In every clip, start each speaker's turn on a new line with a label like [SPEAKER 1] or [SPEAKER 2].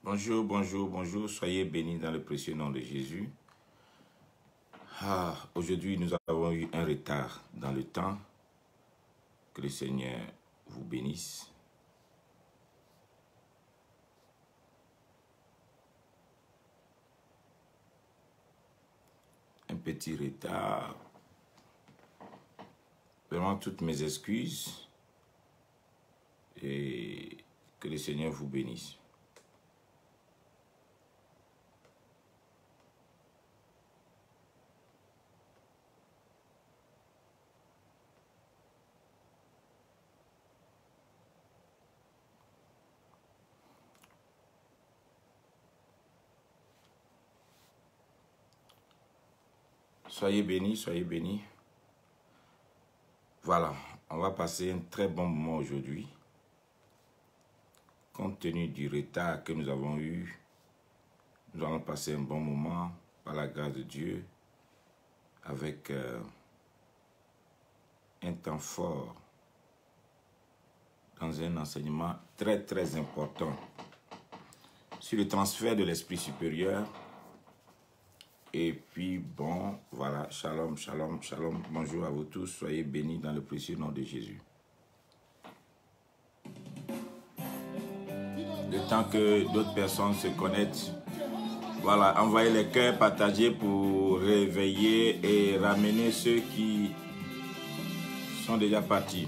[SPEAKER 1] Bonjour, bonjour, bonjour. Soyez bénis dans le précieux nom de Jésus. Aujourd'hui, nous avons eu un retard dans le temps. Que le Seigneur vous bénisse. Un petit retard. Vraiment toutes mes excuses. Et que le Seigneur vous bénisse. Soyez bénis, soyez bénis. Voilà, on va passer un très bon moment aujourd'hui. Compte tenu du retard que nous avons eu, nous allons passer un bon moment par la grâce de Dieu avec un temps fort dans un enseignement très important sur le transfert de l'esprit supérieur. Et puis, bon, voilà, shalom, shalom, shalom. Bonjour à vous tous, soyez bénis dans le précieux nom de Jésus. Le temps que d'autres personnes se connectent, voilà, envoyez les cœurs, partagez pour réveiller et ramener ceux qui sont déjà partis.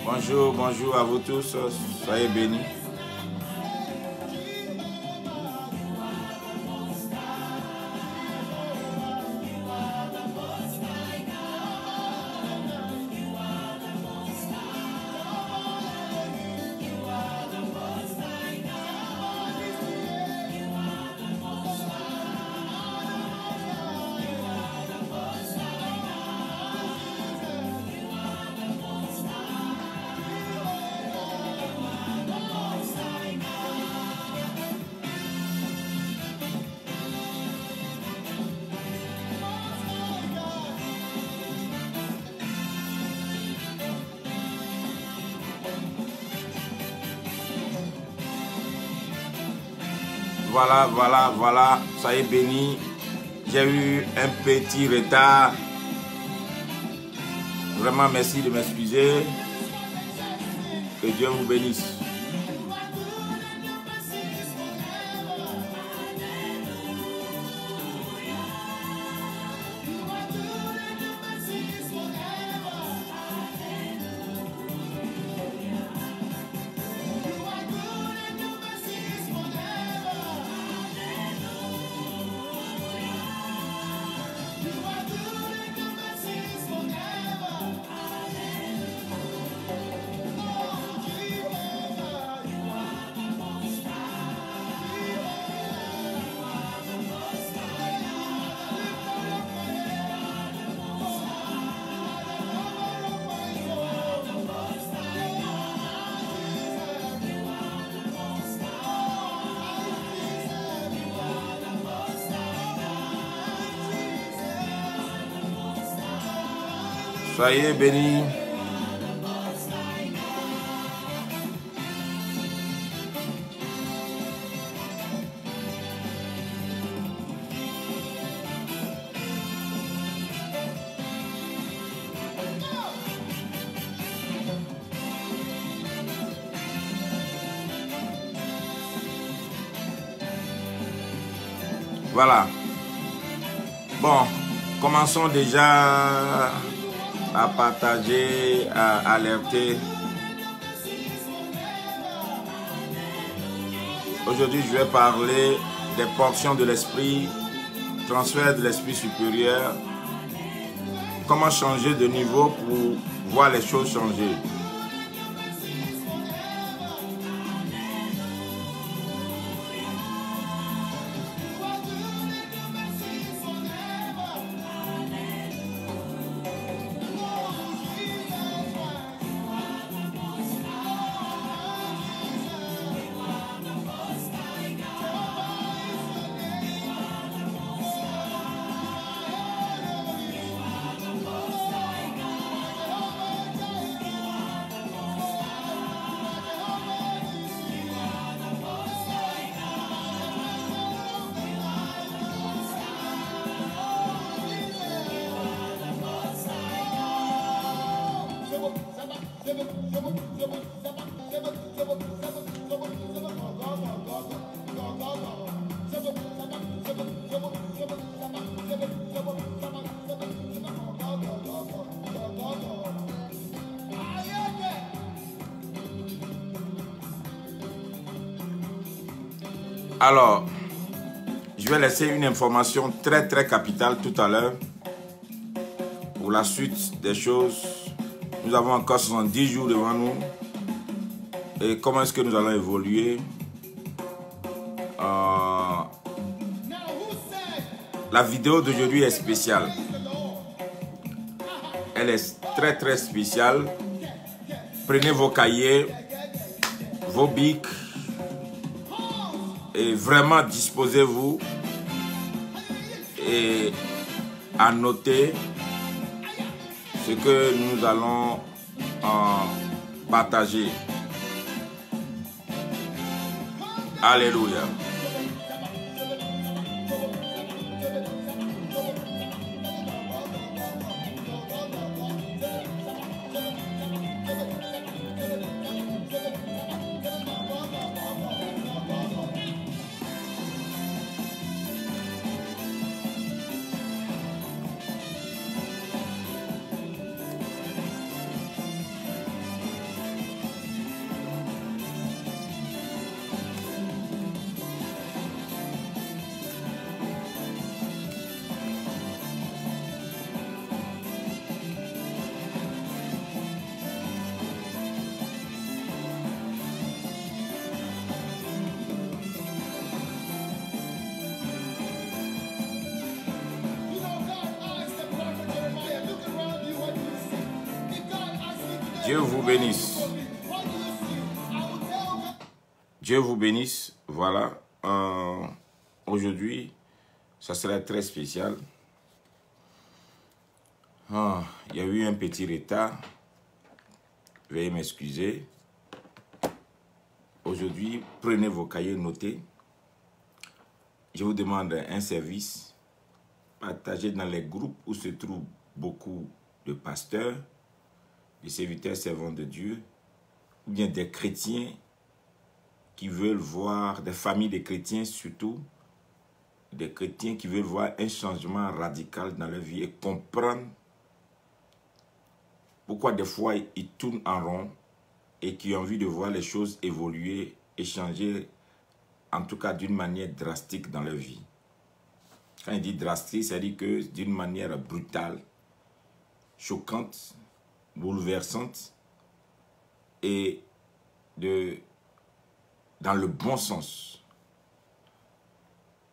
[SPEAKER 1] Bonjour, bonjour à vous tous, soyez bénis. Voilà, soyez bénis. J'ai eu un petit retard. Vraiment, merci de m'excuser. Que Dieu vous bénisse. Soyez bénis. Voilà. Bon, commençons déjà à partager, à alerter. Aujourd'hui, je vais parler des portions de l'esprit, transfert de l'esprit supérieur, comment changer de niveau pour voir les choses changer. Alors, je vais laisser une information très capitale tout à l'heure. Pour la suite des choses, nous avons encore 70 jours devant nous. Et comment est-ce que nous allons évoluer? La vidéo d'aujourd'hui est spéciale. Elle est très spéciale. Prenez vos cahiers, vos bics et vraiment disposez-vous et à noter ce que nous allons partager. Alléluia. Dieu vous bénisse. Dieu vous bénisse. Voilà. Aujourd'hui, ça sera très spécial. Il y a eu un petit retard. Veuillez m'excuser. Aujourd'hui, prenez vos cahiers, notez. Je vous demande un service. Partagez dans les groupes où se trouvent beaucoup de pasteurs, des serviteurs servants de Dieu, ou bien des chrétiens qui veulent voir, des familles de chrétiens surtout, des chrétiens qui veulent voir un changement radical dans leur vie et comprendre pourquoi des fois ils tournent en rond et qui ont envie de voir les choses évoluer et changer, en tout cas d'une manière drastique dans leur vie. Quand il dit drastique, ça dit que d'une manière brutale, choquante, bouleversante et dans le bon sens.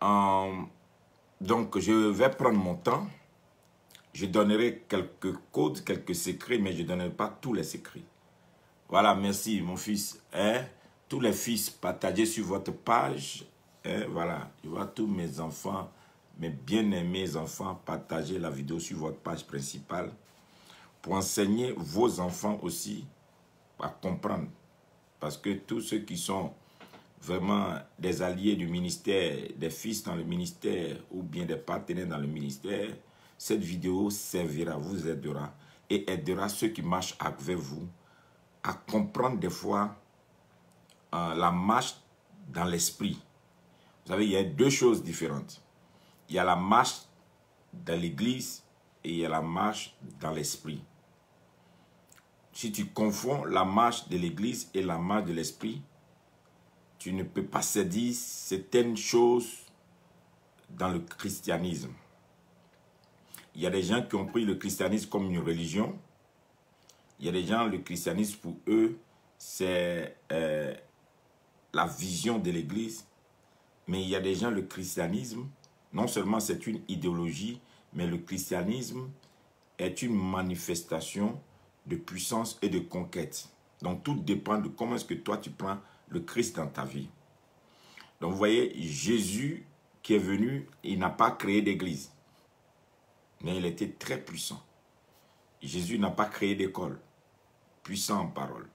[SPEAKER 1] Donc, je vais prendre mon temps. Je donnerai quelques codes, quelques secrets, mais je ne donnerai pas tous les secrets. Voilà, merci mon fils. Tous les fils, partagez sur votre page. Voilà, je vois tous mes enfants, mes bien-aimés enfants, partagez la vidéo sur votre page principale pour enseigner vos enfants aussi à comprendre. Parce que tous ceux qui sont vraiment des alliés du ministère, des fils dans le ministère ou bien des partenaires dans le ministère, cette vidéo servira, vous aidera et aidera ceux qui marchent avec vous à comprendre des fois la marche dans l'esprit. Vous savez, il y a deux choses différentes. Il y a la marche dans l'église et il y a la marche dans l'esprit. Si tu confonds la marche de l'église et la marche de l'esprit, tu ne peux pas saisir certaines choses dans le christianisme. Il y a des gens qui ont pris le christianisme comme une religion. Il y a des gens, le christianisme pour eux, c'est la vision de l'église. Mais il y a des gens, le christianisme, non seulement c'est une idéologie, mais le christianisme est une manifestation de puissance et de conquête. Donc tout dépend de comment est-ce que toi tu prends le Christ dans ta vie. Donc vous voyez, Jésus qui est venu, il n'a pas créé d'église. Mais il était très puissant. Jésus n'a pas créé d'école. Puissant en parole.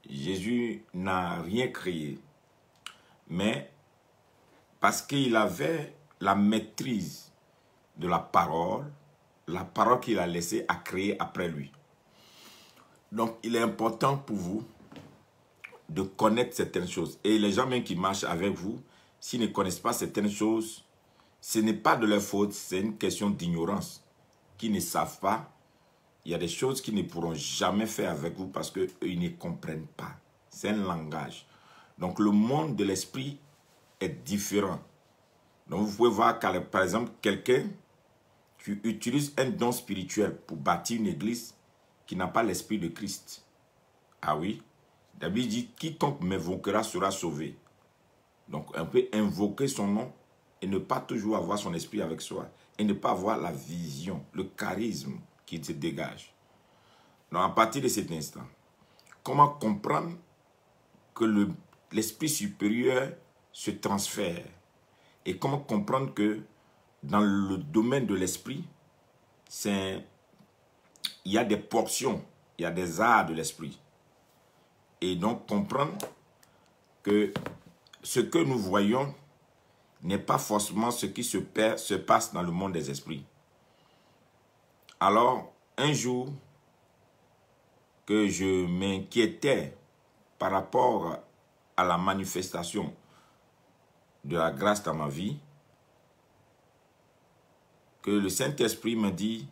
[SPEAKER 1] Jésus n'a rien créé. Mais parce qu'il avait la maîtrise de la parole qu'il a laissé à créer après lui. Donc, il est important pour vous de connaître certaines choses. Et les gens même qui marchent avec vous, s'ils ne connaissent pas certaines choses, ce n'est pas de leur faute, c'est une question d'ignorance. Qui ne savent pas, il y a des choses qu'ils ne pourront jamais faire avec vous parce qu'eux, ils ne comprennent pas. C'est un langage. Donc, le monde de l'esprit est différent. Donc, vous pouvez voir, par exemple, quelqu'un qui utilise un don spirituel pour bâtir une église qui n'a pas l'esprit de Christ. Ah oui, la Bible dit, quiconque m'invoquera sera sauvé. Donc, on peut invoquer son nom et ne pas toujours avoir son esprit avec soi. Et ne pas avoir la vision, le charisme qui se dégage. Donc, à partir de cet instant, comment comprendre que l'esprit supérieur se transfère? Et comment comprendre que dans le domaine de l'esprit, il y a des portions, il y a des arts de l'esprit. Et donc comprendre que ce que nous voyons n'est pas forcément ce qui se passe dans le monde des esprits. Alors, un jour que je m'inquiétais par rapport à la manifestation de la grâce dans ma vie, que le Saint-Esprit me dit,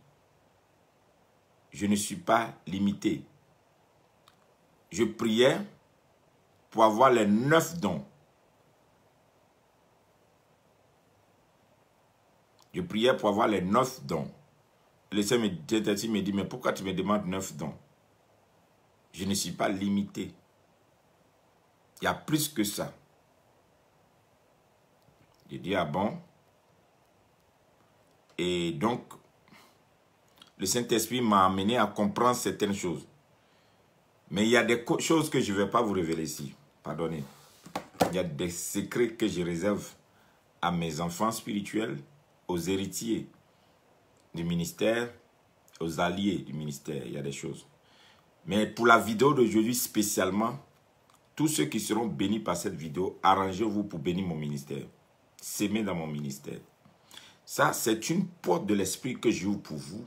[SPEAKER 1] je ne suis pas limité. Je priais pour avoir les 9 dons. Je priais pour avoir les 9 dons. Le Saint-Esprit me dit, mais pourquoi tu me demandes 9 dons? Je ne suis pas limité. Il y a plus que ça. J'ai dit, ah bon? Et donc, le Saint-Esprit m'a amené à comprendre certaines choses. Mais il y a des choses que je ne vais pas vous révéler ici. Pardonnez. Il y a des secrets que je réserve à mes enfants spirituels, aux héritiers du ministère, aux alliés du ministère. Il y a des choses. Mais pour la vidéo d'aujourd'hui spécialement, tous ceux qui seront bénis par cette vidéo, arrangez-vous pour bénir mon ministère. S'aimer dans mon ministère. Ça, c'est une porte de l'esprit que j'ouvre pour vous.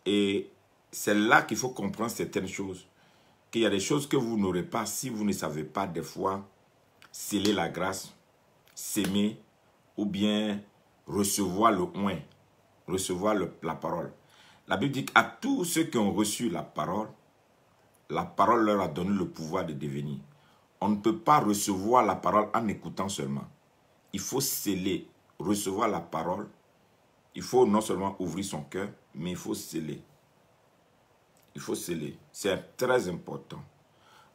[SPEAKER 1] Et c'est là qu'il faut comprendre certaines choses. Qu'il y a des choses que vous n'aurez pas si vous ne savez pas des fois sceller la grâce, s'aimer ou bien recevoir le oint, recevoir la parole. La Bible dit qu'à tous ceux qui ont reçu la parole leur a donné le pouvoir de devenir. On ne peut pas recevoir la parole en écoutant seulement. Il faut sceller, recevoir la parole. Il faut non seulement ouvrir son cœur, mais il faut sceller. Il faut sceller. C'est très important.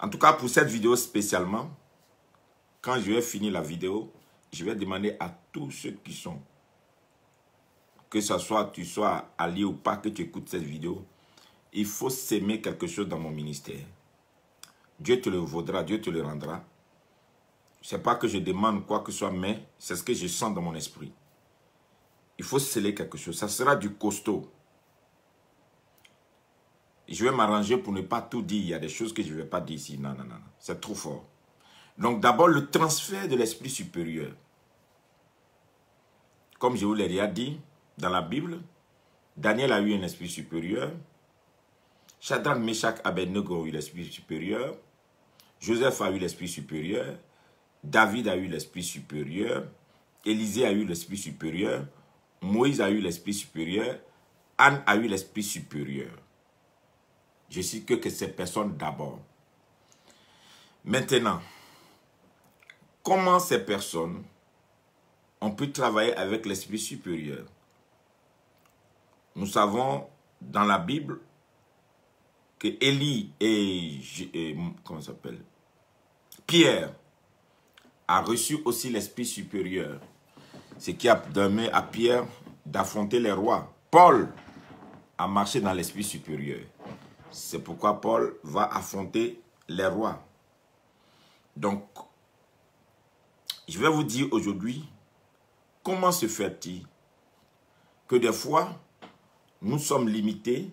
[SPEAKER 1] En tout cas, pour cette vidéo spécialement, quand je vais finir la vidéo, je vais demander à tous ceux qui sont, que ce soit tu sois allié ou pas, que tu écoutes cette vidéo, il faut s'aimer quelque chose dans mon ministère. Dieu te le vaudra, Dieu te le rendra. Ce n'est pas que je demande quoi que ce soit, mais c'est ce que je sens dans mon esprit. Il faut sceller quelque chose. Ça sera du costaud. Je vais m'arranger pour ne pas tout dire. Il y a des choses que je ne vais pas dire ici. Non, non, non. C'est trop fort. Donc d'abord, le transfert de l'esprit supérieur. Comme je vous l'ai déjà dit, dans la Bible, Daniel a eu un esprit supérieur. Shadrach, Meshach, Abednego ont eu l'esprit supérieur. Joseph a eu l'esprit supérieur. David a eu l'esprit supérieur. Élisée a eu l'esprit supérieur. Moïse a eu l'esprit supérieur. Anne a eu l'esprit supérieur. Je cite que ces personnes d'abord. Maintenant, comment ces personnes ont pu travailler avec l'esprit supérieur? Nous savons dans la Bible que Élie et comment ça s'appelle? Pierre a reçu aussi l'esprit supérieur. Ce qui a permis à Pierre d'affronter les rois. Paul a marché dans l'esprit supérieur. C'est pourquoi Paul va affronter les rois. Donc, je vais vous dire aujourd'hui, comment se fait-il que des fois, nous sommes limités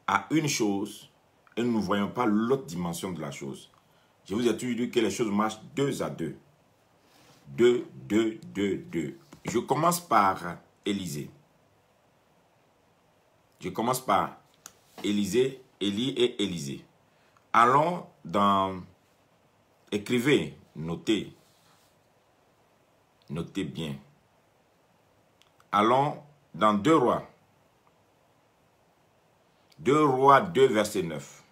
[SPEAKER 1] à une chose et nous ne voyons pas l'autre dimension de la chose. Je vous ai toujours dit que les choses marchent 2 à 2. 2, 2, 2, 2. Je commence par Élisée. Je commence par Élisée Élie et Élisée. Allons dans... Écrivez, notez. Notez bien. Allons dans 2 Rois. 2 Rois 2, verset 9.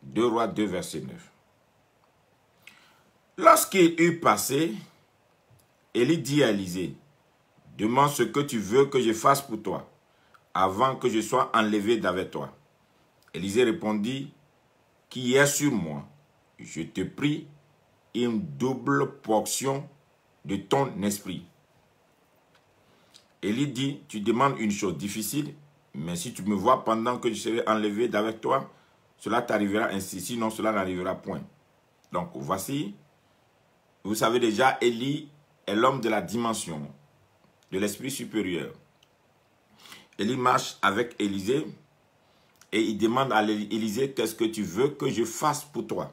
[SPEAKER 1] 2 Rois 2, verset 9. Lorsqu'il eut passé, Élie dit à Élisée, « Demande ce que tu veux que je fasse pour toi, avant que je sois enlevé d'avec toi. » Élisée répondit, « Qui est sur moi? Je te prie une double portion de ton esprit. » Élie dit, « Tu demandes une chose difficile, mais si tu me vois pendant que je serai enlevé d'avec toi, cela t'arrivera ainsi, sinon cela n'arrivera point. » Donc voici, vous savez déjà, Élie est l'homme de la dimension, de l'esprit supérieur. Élie marche avec Élisée et il demande à Élisée, « Qu'est-ce que tu veux que je fasse pour toi? »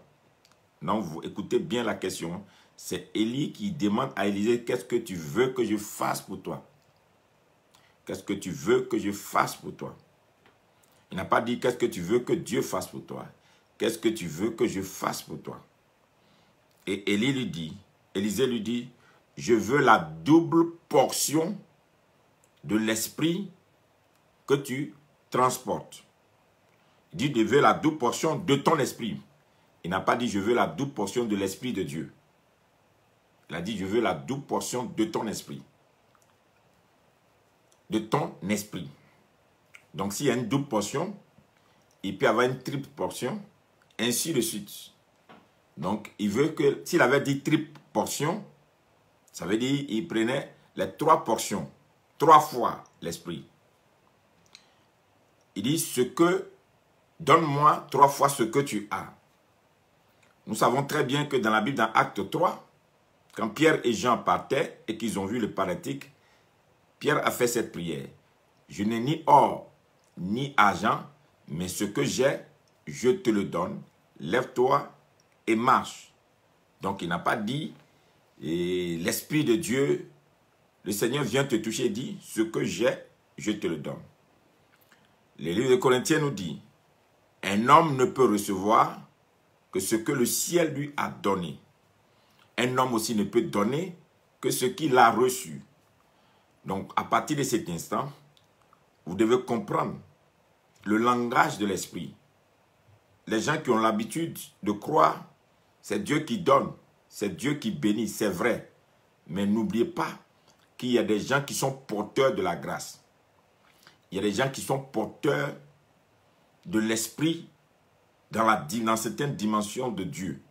[SPEAKER 1] Non, vous écoutez bien la question. C'est Élie qui demande à Élisée, « Qu'est-ce que tu veux que je fasse pour toi? » Qu'est-ce que tu veux que je fasse pour toi? Il n'a pas dit, « Qu'est-ce que tu veux que Dieu fasse pour toi? » Qu'est-ce que tu veux que je fasse pour toi? Et Élisée lui dit, « Je veux la double portion de l'esprit que tu transportes. » Il dit, « Je veux la double portion de ton esprit. » Il n'a pas dit, « Je veux la double portion de l'esprit de Dieu. » Il a dit, « Je veux la double portion de ton esprit. » De ton esprit. Donc, s'il y a une double portion, il peut y avoir une triple portion, ainsi de suite. Donc, il veut que, s'il avait dit triple portion, ça veut dire qu'il prenait les 3 portions, 3 fois l'esprit. Il dit, donne-moi 3 fois ce que tu as. Nous savons très bien que dans la Bible, dans Acte 3, quand Pierre et Jean partaient et qu'ils ont vu le paralytique, Pierre a fait cette prière. « Je n'ai ni or, ni argent, mais ce que j'ai, je te le donne. Lève-toi et marche. » Donc, il n'a pas dit, l'Esprit de Dieu, le Seigneur vient te toucher et dit, « Ce que j'ai, je te le donne. » Le livre de Corinthiens nous dit, « Un homme ne peut recevoir que ce que le ciel lui a donné. Un homme aussi ne peut donner que ce qu'il a reçu. » Donc, à partir de cet instant, vous devez comprendre le langage de l'esprit. Les gens qui ont l'habitude de croire, c'est Dieu qui donne, c'est Dieu qui bénit, c'est vrai. Mais n'oubliez pas qu'il y a des gens qui sont porteurs de la grâce. Il y a des gens qui sont porteurs de l'esprit dans certaines dimensions de Dieu.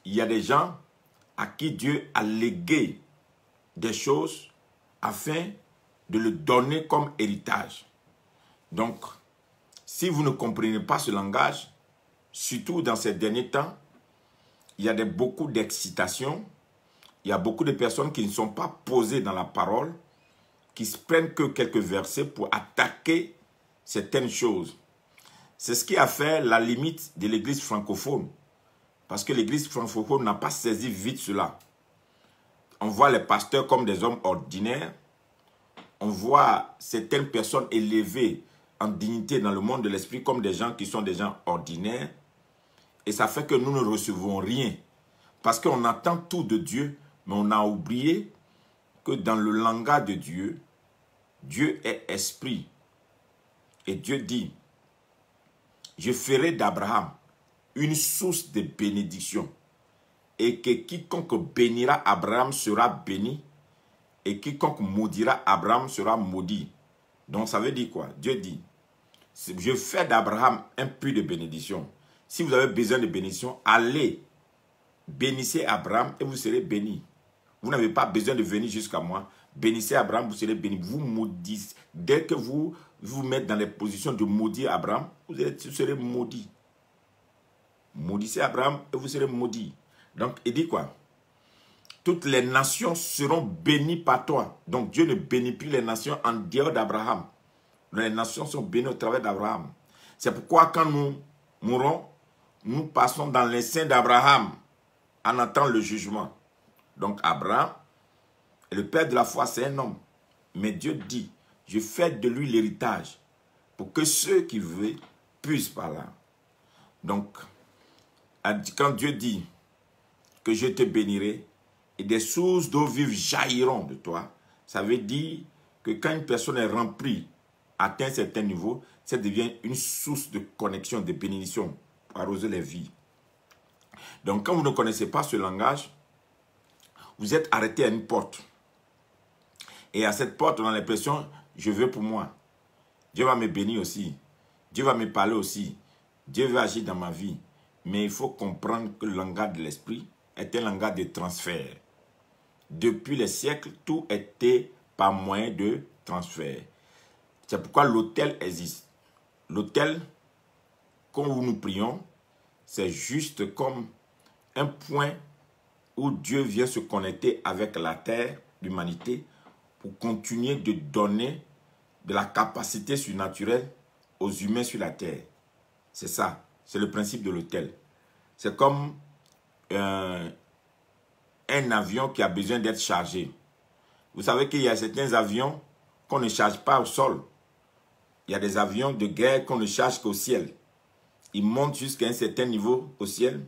[SPEAKER 1] Il y a des gens à qui Dieu a légué des choses afin de le donner comme héritage. Donc, si vous ne comprenez pas ce langage, surtout dans ces derniers temps, il y a beaucoup d'excitation, il y a beaucoup de personnes qui ne sont pas posées dans la parole, qui se prennent que quelques versets pour attaquer certaines choses. C'est ce qui a fait la limite de l'église francophone, parce que l'église francophone n'a pas saisi vite cela. On voit les pasteurs comme des hommes ordinaires. On voit certaines personnes élevées en dignité dans le monde de l'esprit comme des gens qui sont des gens ordinaires. Et ça fait que nous ne recevons rien. Parce qu'on attend tout de Dieu, mais on a oublié que dans le langage de Dieu, Dieu est esprit. Et Dieu dit, « Je ferai d'Abraham une source de bénédiction. Et que quiconque bénira Abraham sera béni, et quiconque maudira Abraham sera maudit. » Donc ça veut dire quoi? Dieu dit, je fais d'Abraham un puits de bénédiction. Si vous avez besoin de bénédiction, allez, bénissez Abraham et vous serez bénis. Vous n'avez pas besoin de venir jusqu'à moi. Bénissez Abraham, vous serez bénis. Vous maudissez. Dès que vous vous mettez dans les positions de maudire Abraham, vous serez maudits. Maudissez Abraham et vous serez maudits. Donc, il dit quoi? Toutes les nations seront bénies par toi. Donc, Dieu ne bénit plus les nations en dehors d'Abraham. Les nations sont bénies au travers d'Abraham. C'est pourquoi quand nous mourons, nous passons dans les seins d'Abraham en attendant le jugement. Donc, Abraham, le père de la foi, c'est un homme. Mais Dieu dit, je fais de lui l'héritage. pour que ceux qui veulent puissent par là. Donc, quand Dieu dit que je te bénirai et des sources d'eau vive jailliront de toi, ça veut dire que quand une personne est remplie, atteint un certain niveau, ça devient une source de connexion, de bénédiction pour arroser les vies. Donc, quand vous ne connaissez pas ce langage, vous êtes arrêté à une porte. Et à cette porte, on a l'impression, je veux pour moi. Dieu va me bénir aussi. Dieu va me parler aussi. Dieu va agir dans ma vie. Mais il faut comprendre que le langage de l'esprit est un langage de transfert. Depuis les siècles, tout était par moyen de transfert. C'est pourquoi l'autel existe. L'autel, quand nous prions, c'est juste comme un point où Dieu vient se connecter avec la terre, l'humanité, pour continuer de donner de la capacité surnaturelle aux humains sur la terre. C'est ça, c'est le principe de l'autel. C'est comme un avion qui a besoin d'être chargé. Vous savez qu'il y a certains avions qu'on ne charge pas au sol. Il y a des avions de guerre qu'on ne charge qu'au ciel. Ils montent jusqu'à un certain niveau au ciel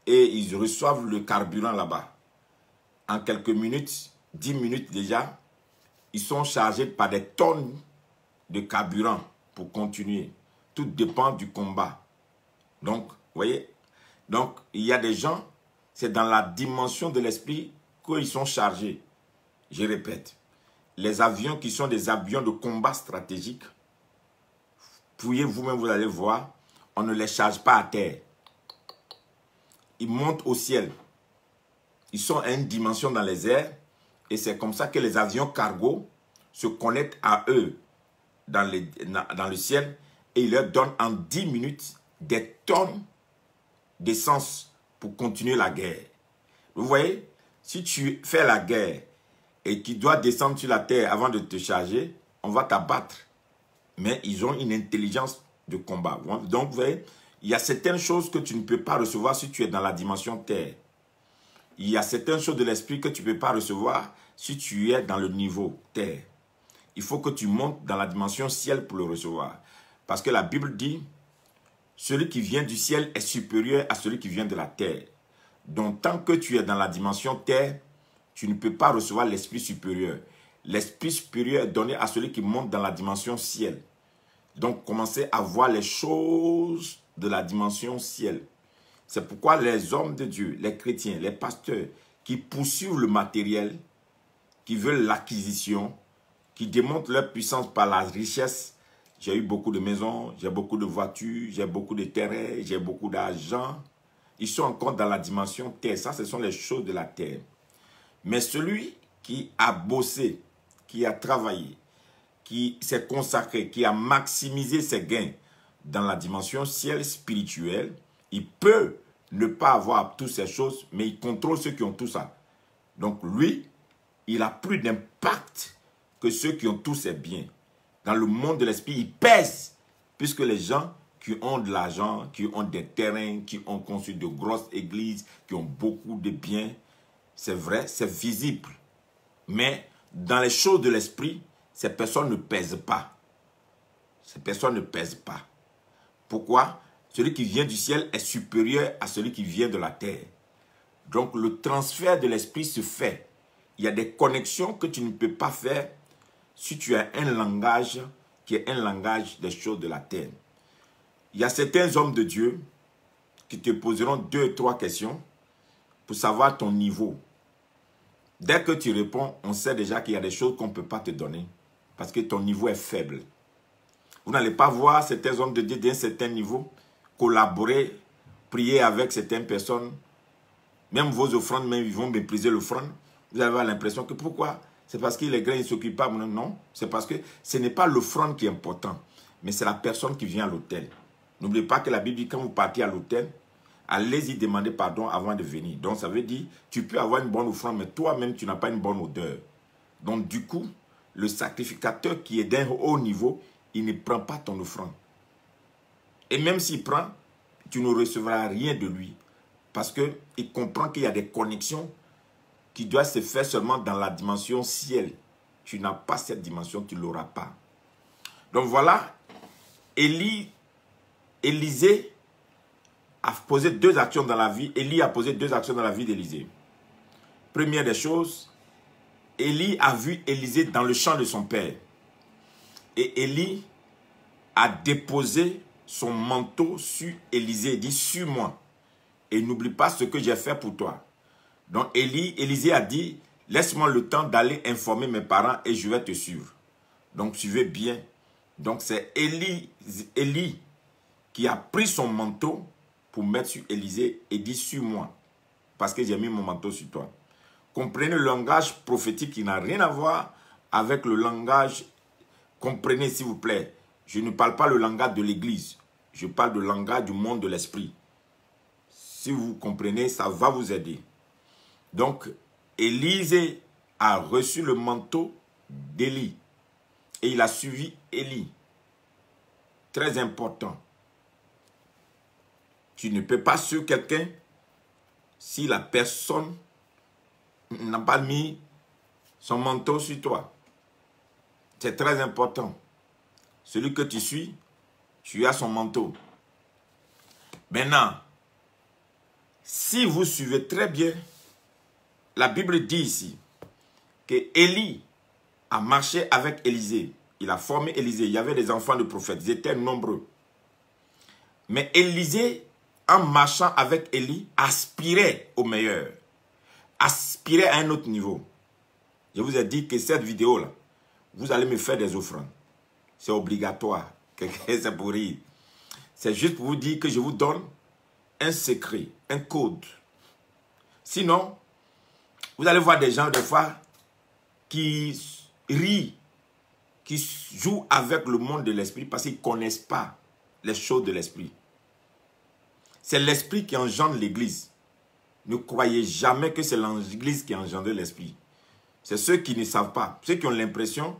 [SPEAKER 1] et ils reçoivent le carburant là-bas. En quelques minutes, 10 minutes déjà, ils sont chargés par des tonnes de carburant pour continuer. Tout dépend du combat. Donc, vous voyez, donc il y a des gens, c'est dans la dimension de l'esprit qu'ils sont chargés. Je répète, les avions qui sont des avions de combat stratégique, fouillez vous-même, vous allez voir, on ne les charge pas à terre. Ils montent au ciel. Ils sont à une dimension dans les airs et c'est comme ça que les avions cargo se connectent à eux dans le ciel et ils leur donnent en 10 minutes des tonnes d'essence pour continuer la guerre. Vous voyez, si tu fais la guerre et tu dois descendre sur la terre avant de te charger, on va t'abattre. Mais ils ont une intelligence de combat. Donc, vous voyez, il y a certaines choses que tu ne peux pas recevoir si tu es dans la dimension terre. Il y a certaines choses de l'esprit que tu ne peux pas recevoir si tu es dans le niveau terre. Il faut que tu montes dans la dimension ciel pour le recevoir. Parce que la Bible dit, celui qui vient du ciel est supérieur à celui qui vient de la terre. Donc, tant que tu es dans la dimension terre, tu ne peux pas recevoir l'esprit supérieur. L'esprit supérieur est donné à celui qui monte dans la dimension ciel. Donc, commencez à voir les choses de la dimension ciel. C'est pourquoi les hommes de Dieu, les chrétiens, les pasteurs, qui poursuivent le matériel, qui veulent l'acquisition, qui démontrent leur puissance par la richesse. J'ai eu beaucoup de maisons, j'ai beaucoup de voitures, j'ai beaucoup de terrains, j'ai beaucoup d'argent. Ils sont encore dans la dimension terre. Ça, ce sont les choses de la terre. Mais celui qui a bossé, qui a travaillé, qui s'est consacré, qui a maximisé ses gains dans la dimension ciel spirituelle, il peut ne pas avoir toutes ces choses, mais il contrôle ceux qui ont tout ça. Donc lui, il a plus d'impact que ceux qui ont tous ces biens. Dans le monde de l'esprit, il pèse, puisque les gens qui ont de l'argent, qui ont des terrains, qui ont construit de grosses églises, qui ont beaucoup de biens, c'est vrai, c'est visible. Mais dans les choses de l'esprit, ces personnes ne pèsent pas. Ces personnes ne pèsent pas. Pourquoi? Celui qui vient du ciel est supérieur à celui qui vient de la terre. Donc le transfert de l'esprit se fait. Il y a des connexions que tu ne peux pas faire si tu as un langage qui est un langage des choses de la terre. Il y a certains hommes de Dieu qui te poseront 2 ou 3 questions pour savoir ton niveau. Dès que tu réponds, on sait déjà qu'il y a des choses qu'on ne peut pas te donner parce que ton niveau est faible. Vous n'allez pas voir certains hommes de Dieu d'un certain niveau collaborer, prier avec certaines personnes. Même vos offrandes, même ils vont mépriser l'offrande. Vous allez avoir l'impression que pourquoi? C'est parce qu'il est grand, il ne s'occupe pas. Non, c'est parce que ce n'est pas l'offrande qui est important, mais c'est la personne qui vient à l'autel. N'oubliez pas que la Bible dit quand vous partez à l'autel, allez-y demander pardon avant de venir. Donc ça veut dire, tu peux avoir une bonne offrande, mais toi-même, tu n'as pas une bonne odeur. Donc du coup, le sacrificateur qui est d'un haut niveau, il ne prend pas ton offrande. Et même s'il prend, tu ne recevras rien de lui. Parce qu'il comprend qu'il y a des connexions qui doivent se faire seulement dans la dimension ciel. Tu n'as pas cette dimension, tu ne l'auras pas. Donc voilà Élisée a posé 2 actions dans la vie. Élie a posé 2 actions dans la vie d'Élisée. Première des choses, Élie a vu Élisée dans le champ de son père. Et Élie a déposé son manteau sur Élisée. Il dit, suis-moi. Et n'oublie pas ce que j'ai fait pour toi. Donc Élisée a dit, laisse-moi le temps d'aller informer mes parents et je vais te suivre. Donc suivez bien. Donc c'est Élie qui a pris son manteau pour mettre sur Élisée et dit, suis-moi. Parce que j'ai mis mon manteau sur toi. Comprenez le langage prophétique qui n'a rien à voir avec le langage. Comprenez s'il vous plaît. Je ne parle pas le langage de l'église. Je parle du langage du monde de l'esprit. Si vous comprenez, ça va vous aider. Donc, Élisée a reçu le manteau d'Élie. Et il a suivi Élie. Très important. Tu ne peux pas suivre quelqu'un si la personne n'a pas mis son manteau sur toi. C'est très important. Celui que tu suis, tu as son manteau. Maintenant, si vous suivez très bien, la Bible dit ici que Élie a marché avec Élisée. Il a formé Élisée. Il y avait des enfants de prophètes. Ils étaient nombreux. Mais Élisée, en marchant avec Élie, aspirait au meilleur. Aspirait à un autre niveau. Je vous ai dit que cette vidéo-là, vous allez me faire des offrandes. C'est obligatoire. C'est pour rire. C'est juste pour vous dire que je vous donne un secret, un code. Sinon, vous allez voir des gens, des fois, qui rient, qui jouent avec le monde de l'esprit parce qu'ils ne connaissent pas les choses de l'esprit. C'est l'esprit qui engendre l'église. Ne croyez jamais que c'est l'église qui engendre l'esprit. C'est ceux qui ne savent pas, ceux qui ont l'impression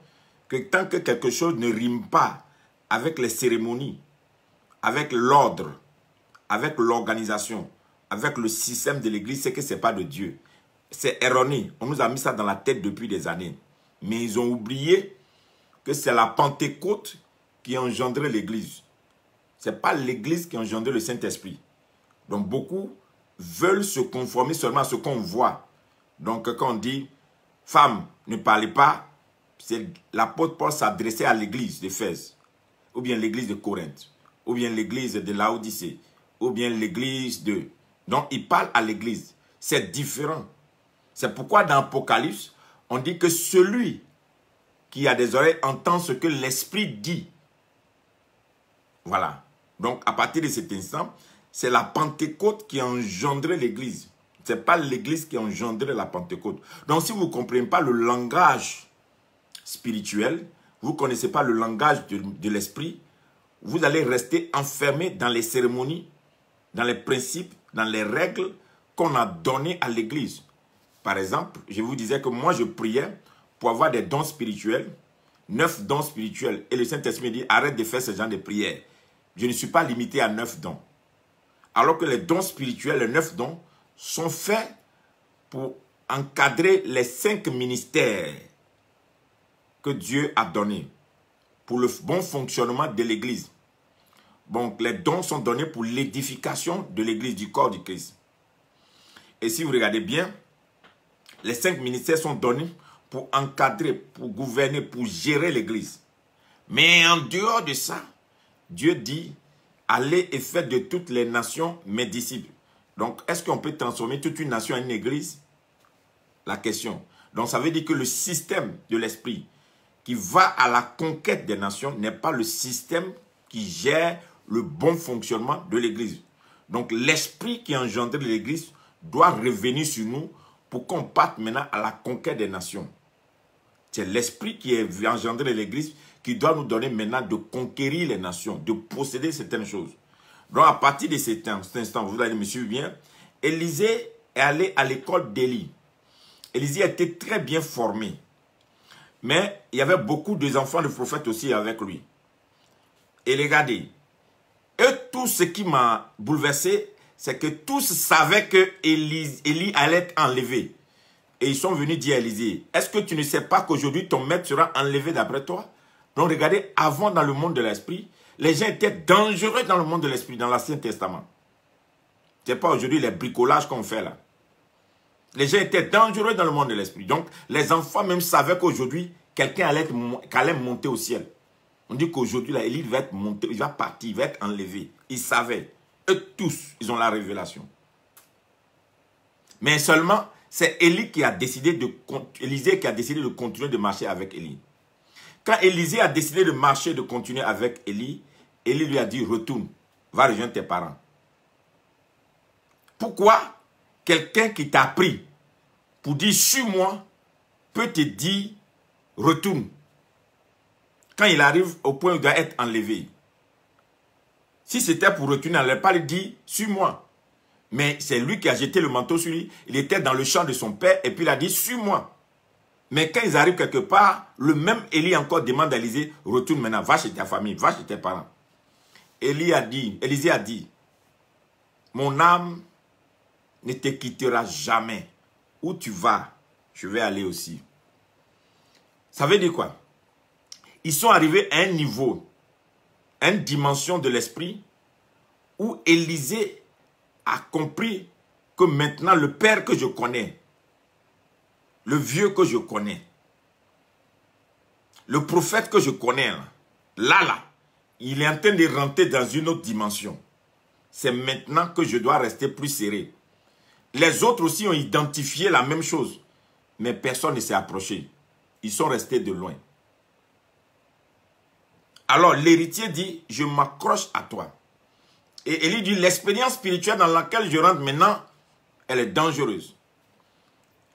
[SPEAKER 1] que tant que quelque chose ne rime pas avec les cérémonies, avec l'ordre, avec l'organisation, avec le système de l'église, c'est que ce n'est pas de Dieu. C'est erroné. On nous a mis ça dans la tête depuis des années. Mais ils ont oublié que c'est la Pentecôte qui a engendré l'église. Ce n'est pas l'église qui a engendré le Saint-Esprit. Donc beaucoup veulent se conformer seulement à ce qu'on voit. Donc quand on dit, femme, ne parlez pas, l'apôtre Paul s'adressait à l'église d'Éphèse, ou bien l'église de Corinthe, ou bien l'église de Laodicée, ou bien l'église de... Donc il parle à l'église. C'est différent. C'est pourquoi dans Apocalypse, on dit que celui qui a des oreilles entend ce que l'Esprit dit. Voilà. Donc à partir de cet instant, c'est la Pentecôte qui a engendré l'église. Ce n'est pas l'église qui a engendré la Pentecôte. Donc si vous ne comprenez pas le langage spirituel, vous ne connaissez pas le langage de l'esprit, vous allez rester enfermé dans les cérémonies, dans les principes, dans les règles qu'on a données à l'église. Par exemple, je vous disais que moi je priais pour avoir des dons spirituels, 9 dons spirituels. Et le Saint-Esprit dit, arrête de faire ce genre de prières. Je ne suis pas limité à 9 dons. Alors que les dons spirituels, les 9 dons, sont faits pour encadrer les 5 ministères que Dieu a donnés pour le bon fonctionnement de l'église. Donc les dons sont donnés pour l'édification de l'église, du corps du Christ. Et si vous regardez bien, les 5 ministères sont donnés pour encadrer, pour gouverner, pour gérer l'église. Mais en dehors de ça, Dieu dit, allez et faites de toutes les nations mes disciples. Donc, est-ce qu'on peut transformer toute une nation en une église? La question. Donc, ça veut dire que le système de l'esprit qui va à la conquête des nations n'est pas le système qui gère le bon fonctionnement de l'église. Donc, l'esprit qui engendre l'église doit revenir sur nous pour qu'on parte maintenant à la conquête des nations. C'est l'esprit qui est engendré l'église qui doit nous donner maintenant de conquérir les nations, de posséder certaines choses. Donc à partir de cet instant, vous allez me suivre bien, Élisée est allé à l'école d'Élie. Élisée a été très bien formé. Mais il y avait beaucoup d'enfants de prophètes aussi avec lui. Et regardez, tout ce qui m'a bouleversé, c'est que tous savaient que Élie allait être enlevé. Et ils sont venus dire à Élisée, est-ce que tu ne sais pas qu'aujourd'hui ton maître sera enlevé d'après toi? Donc regardez, avant dans le monde de l'esprit, Les gens étaient dangereux dans le monde de l'esprit, dans l'Ancien Testament. Ce n'est pas aujourd'hui les bricolages qu'on fait là. Les gens étaient dangereux dans le monde de l'esprit. Donc, les enfants même savaient qu'aujourd'hui, quelqu'un allait monter au ciel. On dit qu'aujourd'hui, Élie va être monté, il va partir, il va être enlevé. Ils savaient. Eux tous, ils ont la révélation. Mais seulement, c'est Élisée qui a décidé de continuer de marcher avec Élie. Quand Élisée a décidé de marcher, de continuer avec Élie, Élie lui a dit, retourne, va rejoindre tes parents. Pourquoi quelqu'un qui t'a pris pour dire, suis-moi, peut te dire, retourne, quand il arrive au point où il doit être enlevé? Si c'était pour retourner, il n'allait pas lui dire, suis-moi. Mais c'est lui qui a jeté le manteau sur lui. Il était dans le champ de son père et puis il a dit, suis-moi. Mais quand ils arrivent quelque part, le même Élie encore demande à Élisée, retourne maintenant, va chez ta famille, va chez tes parents. Élisée a dit, mon âme ne te quittera jamais. Où tu vas, je vais aller aussi. Ça veut dire quoi? Ils sont arrivés à un niveau, à une dimension de l'esprit où Élisée a compris que maintenant le père que je connais, le vieux que je connais, le prophète que je connais, là, il est en train de rentrer dans une autre dimension. C'est maintenant que je dois rester plus serré. Les autres aussi ont identifié la même chose, mais personne ne s'est approché. Ils sont restés de loin. Alors l'héritier dit, je m'accroche à toi. Et Élie dit, l'expérience spirituelle dans laquelle je rentre maintenant, elle est dangereuse.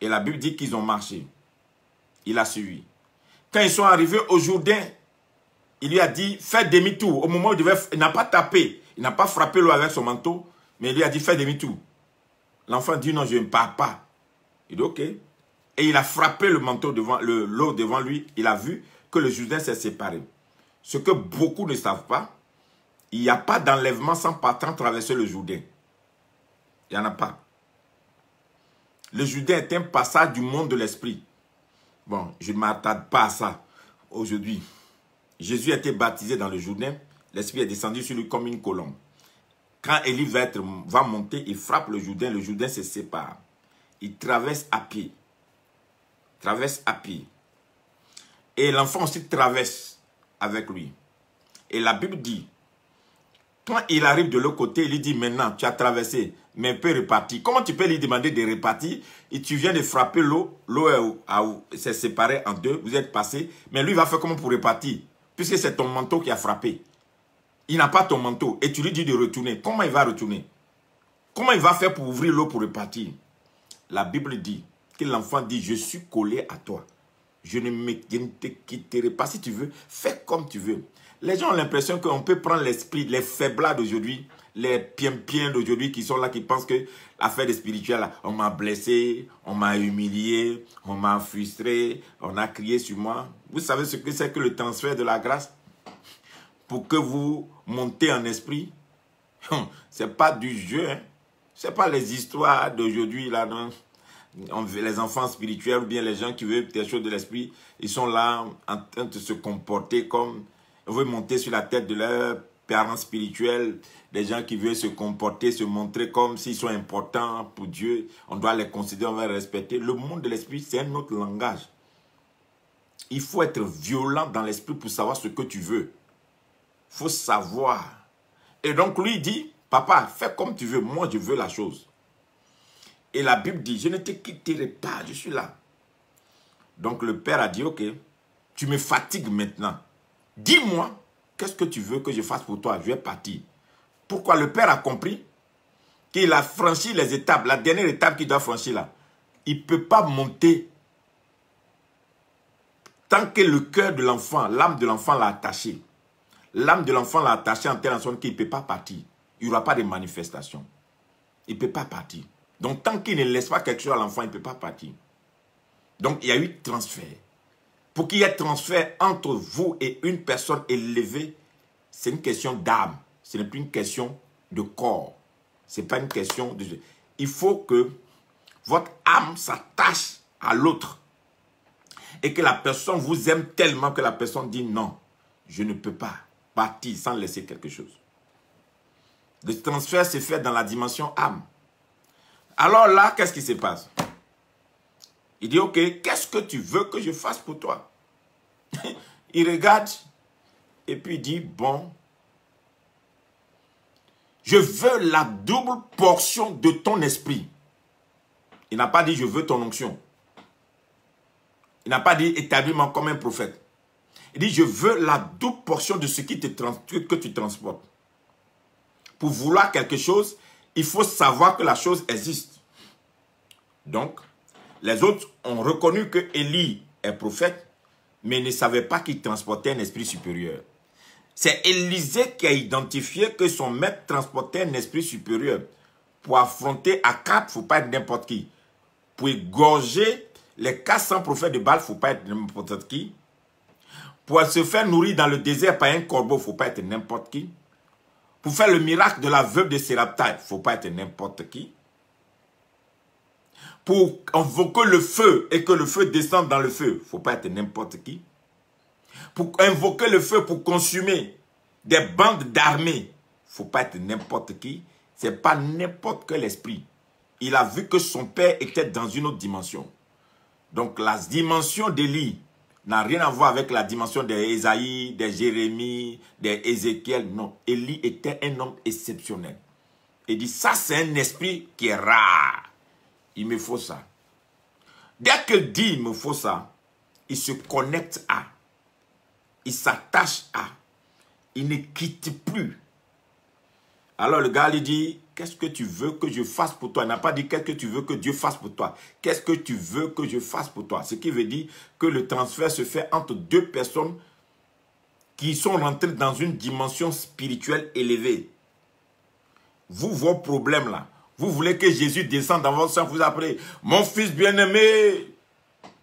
[SPEAKER 1] Et la Bible dit qu'ils ont marché. Il a suivi. Quand ils sont arrivés au Jourdain, il lui a dit, fais demi-tour. Au moment où il n'a pas tapé, il n'a pas frappé l'eau avec son manteau, mais il lui a dit, fais demi-tour. L'enfant dit, non, je ne pars pas. Il dit, ok. Et il a frappé le manteau devant, l'eau devant lui. Il a vu que le Jourdain s'est séparé. Ce que beaucoup ne savent pas, il n'y a pas d'enlèvement sans partant traverser le Jourdain. Il n'y en a pas. Le Jourdain est un passage du monde de l'esprit. Bon, je ne m'attarde pas à ça aujourd'hui. Jésus a été baptisé dans le Jourdain. L'esprit est descendu sur lui comme une colombe. Quand Élie va monter, il frappe le Jourdain se sépare. Il traverse à pied. Traverse à pied. Et l'enfant aussi traverse avec lui. Et la Bible dit, quand il arrive de l'autre côté, il lui dit, maintenant, tu as traversé, mais peut repartir. Comment tu peux lui demander de repartir? Et tu viens de frapper l'eau, l'eau s'est séparée en deux, vous êtes passé, mais lui va faire comment pour repartir? Puisque c'est ton manteau qui a frappé. Il n'a pas ton manteau, et tu lui dis de retourner. Comment il va retourner? Comment il va faire pour ouvrir l'eau pour repartir? La Bible dit, que l'enfant dit, je suis collé à toi. Je ne te quitterai pas. Si tu veux, fais comme tu veux. Les gens ont l'impression qu'on peut prendre l'esprit, les faiblards d'aujourd'hui, les piens d'aujourd'hui qui sont là, qui pensent que l'affaire de spirituel, on m'a blessé, on m'a humilié, on m'a frustré, on a crié sur moi. Vous savez ce que c'est que le transfert de la grâce? Pour que vous montez en esprit, ce n'est pas du jeu. Hein? Ce n'est pas les histoires d'aujourd'hui, là, non? Les enfants spirituels ou bien les gens qui veulent des choses de l'esprit, ils sont là en train de se comporter comme, ils veulent monter sur la tête de leurs parents spirituels, des gens qui veulent se comporter, se montrer comme s'ils sont importants pour Dieu, on doit les considérer, on va les respecter. Le monde de l'esprit, c'est un autre langage. Il faut être violent dans l'esprit pour savoir ce que tu veux. Il faut savoir. Et donc lui dit, papa, fais comme tu veux, moi je veux la chose. Et la Bible dit, je ne te quitterai pas, je suis là. Donc le père a dit, ok, tu me fatigues maintenant. Dis-moi, qu'est-ce que tu veux que je fasse pour toi? Je vais partir. Pourquoi? Le père a compris qu'il a franchi les étapes, la dernière étape qu'il doit franchir là. Il ne peut pas monter tant que le cœur de l'enfant, l'âme de l'enfant l'a attaché. L'âme de l'enfant l'a attaché en telle sorte qu'il ne peut pas partir. Il n'y aura pas de manifestation. Il ne peut pas partir. Donc, tant qu'il ne laisse pas quelque chose à l'enfant, il ne peut pas partir. Donc, il y a eu transfert. Pour qu'il y ait transfert entre vous et une personne élevée, c'est une question d'âme. Ce n'est plus une question de corps. Ce n'est pas une question de... Il faut que votre âme s'attache à l'autre. Et que la personne vous aime tellement que la personne dit non, je ne peux pas. partir sans laisser quelque chose. Le transfert se fait dans la dimension âme. Alors là, qu'est-ce qui se passe? Il dit, ok, qu'est-ce que tu veux que je fasse pour toi? Il regarde et puis il dit, bon, je veux la double portion de ton esprit. Il n'a pas dit, je veux ton onction. Il n'a pas dit, établis-moi comme un prophète. Il dit, je veux la double portion de ce que tu transportes. Pour vouloir quelque chose, il faut savoir que la chose existe. Donc, les autres ont reconnu que Élie est prophète, mais ne savaient pas qu'il transportait un esprit supérieur. C'est Élisée qui a identifié que son maître transportait un esprit supérieur. Pour affronter Akab, il ne faut pas être n'importe qui. Pour égorger les 400 prophètes de Baal, il ne faut pas être n'importe qui. Pour se faire nourrir dans le désert par un corbeau, il ne faut pas être n'importe qui. Pour faire le miracle de la veuve de Sérapta, il ne faut pas être n'importe qui. Pour invoquer le feu et que le feu descende dans le feu, il ne faut pas être n'importe qui. Pour invoquer le feu pour consumer des bandes d'armées, il ne faut pas être n'importe qui. Ce n'est pas n'importe quel esprit. Il a vu que son père était dans une autre dimension. Donc la dimension d'Élie n'a rien à voir avec la dimension d'Ésaïe, de Jérémie, d'Ézéchiel. Non, Élie était un homme exceptionnel. Il dit, ça c'est un esprit qui est rare. Il me faut ça. Dès qu'il dit, il me faut ça, il se connecte à. Il s'attache à. Il ne quitte plus. Alors le gars lui dit, qu'est-ce que tu veux que je fasse pour toi? Il n'a pas dit, qu'est-ce que tu veux que Dieu fasse pour toi? Qu'est-ce que tu veux que je fasse pour toi? Ce qui veut dire que le transfert se fait entre deux personnes qui sont rentrées dans une dimension spirituelle élevée. Vous, vos problèmes là, vous voulez que Jésus descende dans votre sang, vous appelez, mon fils bien-aimé,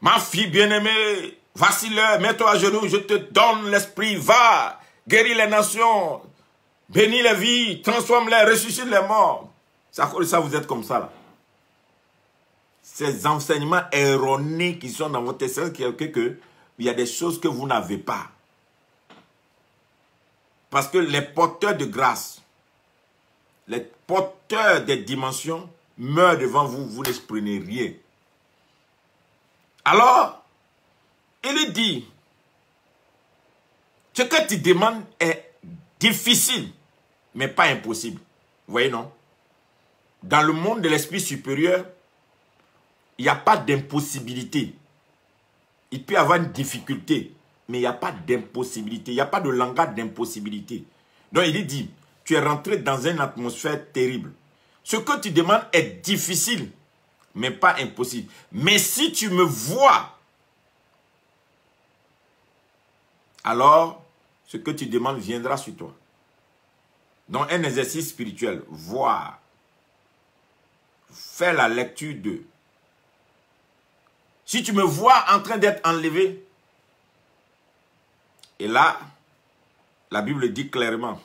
[SPEAKER 1] ma fille bien-aimée, voici l'heure, mets-toi à genoux, je te donne l'esprit, va, guéris les nations, bénis les vies, transforme-les, ressuscite les morts. Ça, vous êtes comme ça là. Ces enseignements erronés qui sont dans votre cerveau, il y a des choses que vous n'avez pas. Parce que les porteurs de grâce, les porteurs des dimensions meurent devant vous, vous ne prenez rien. Alors, il dit, ce que tu demandes est difficile, mais pas impossible. Vous voyez, non? Dans le monde de l'esprit supérieur, il n'y a pas d'impossibilité. Il peut y avoir une difficulté, mais il n'y a pas d'impossibilité. Il n'y a pas de langage d'impossibilité. Donc il dit, tu es rentré dans une atmosphère terrible. Ce que tu demandes est difficile, mais pas impossible. Mais si tu me vois, alors ce que tu demandes viendra sur toi. Donc un exercice spirituel, voir, faire la lecture de. Si tu me vois en train d'être enlevé, et là, la Bible dit clairement,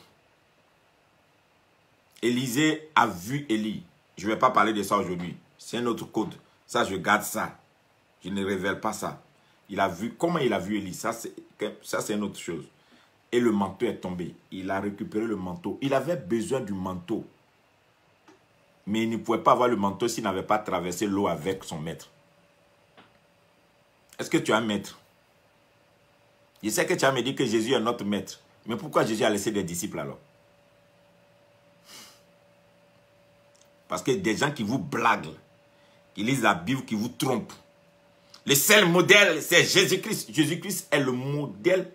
[SPEAKER 1] Élisée a vu Élie. Je ne vais pas parler de ça aujourd'hui. C'est un autre code. Ça, je garde ça. Je ne révèle pas ça. Il a vu, comment il a vu Élie? Ça, c'est une autre chose. Et le manteau est tombé. Il a récupéré le manteau. Il avait besoin du manteau. Mais il ne pouvait pas avoir le manteau s'il n'avait pas traversé l'eau avec son maître. Est-ce que tu as un maître? Je sais que tu as me dit que Jésus est notre maître. Mais pourquoi Jésus a laissé des disciples alors? Parce que des gens qui vous blaguent, qui lisent la Bible, qui vous trompent. Le seul modèle, c'est Jésus-Christ. Jésus-Christ est le modèle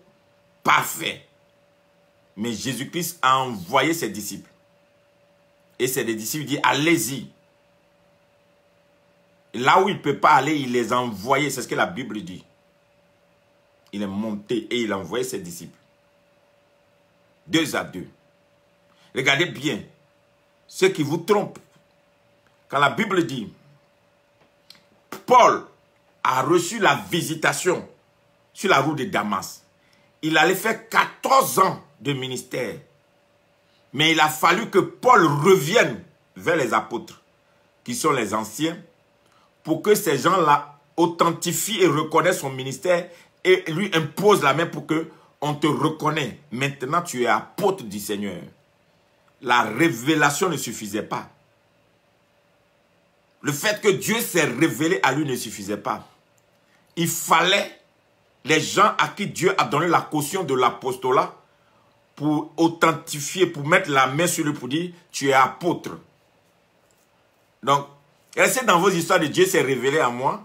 [SPEAKER 1] parfait. Mais Jésus-Christ a envoyé ses disciples. Et ses disciples disent, allez-y. Là où il ne peut pas aller, il les a envoyés. C'est ce que la Bible dit. Il est monté et il a envoyé ses disciples. 2 à 2. Regardez bien. Ceux qui vous trompent. Quand la Bible dit, Paul a reçu la visitation sur la route de Damas. Il allait faire 14 ans de ministère. Mais il a fallu que Paul revienne vers les apôtres, qui sont les anciens, pour que ces gens-là authentifient et reconnaissent son ministère et lui imposent la main pour que on te reconnaît. Maintenant, tu es apôtre du Seigneur. La révélation ne suffisait pas. Le fait que Dieu s'est révélé à lui ne suffisait pas. Il fallait les gens à qui Dieu a donné la caution de l'apostolat pour authentifier, pour mettre la main sur lui, pour dire, tu es apôtre. Donc, restez dans vos histoires de Dieu s'est révélé à moi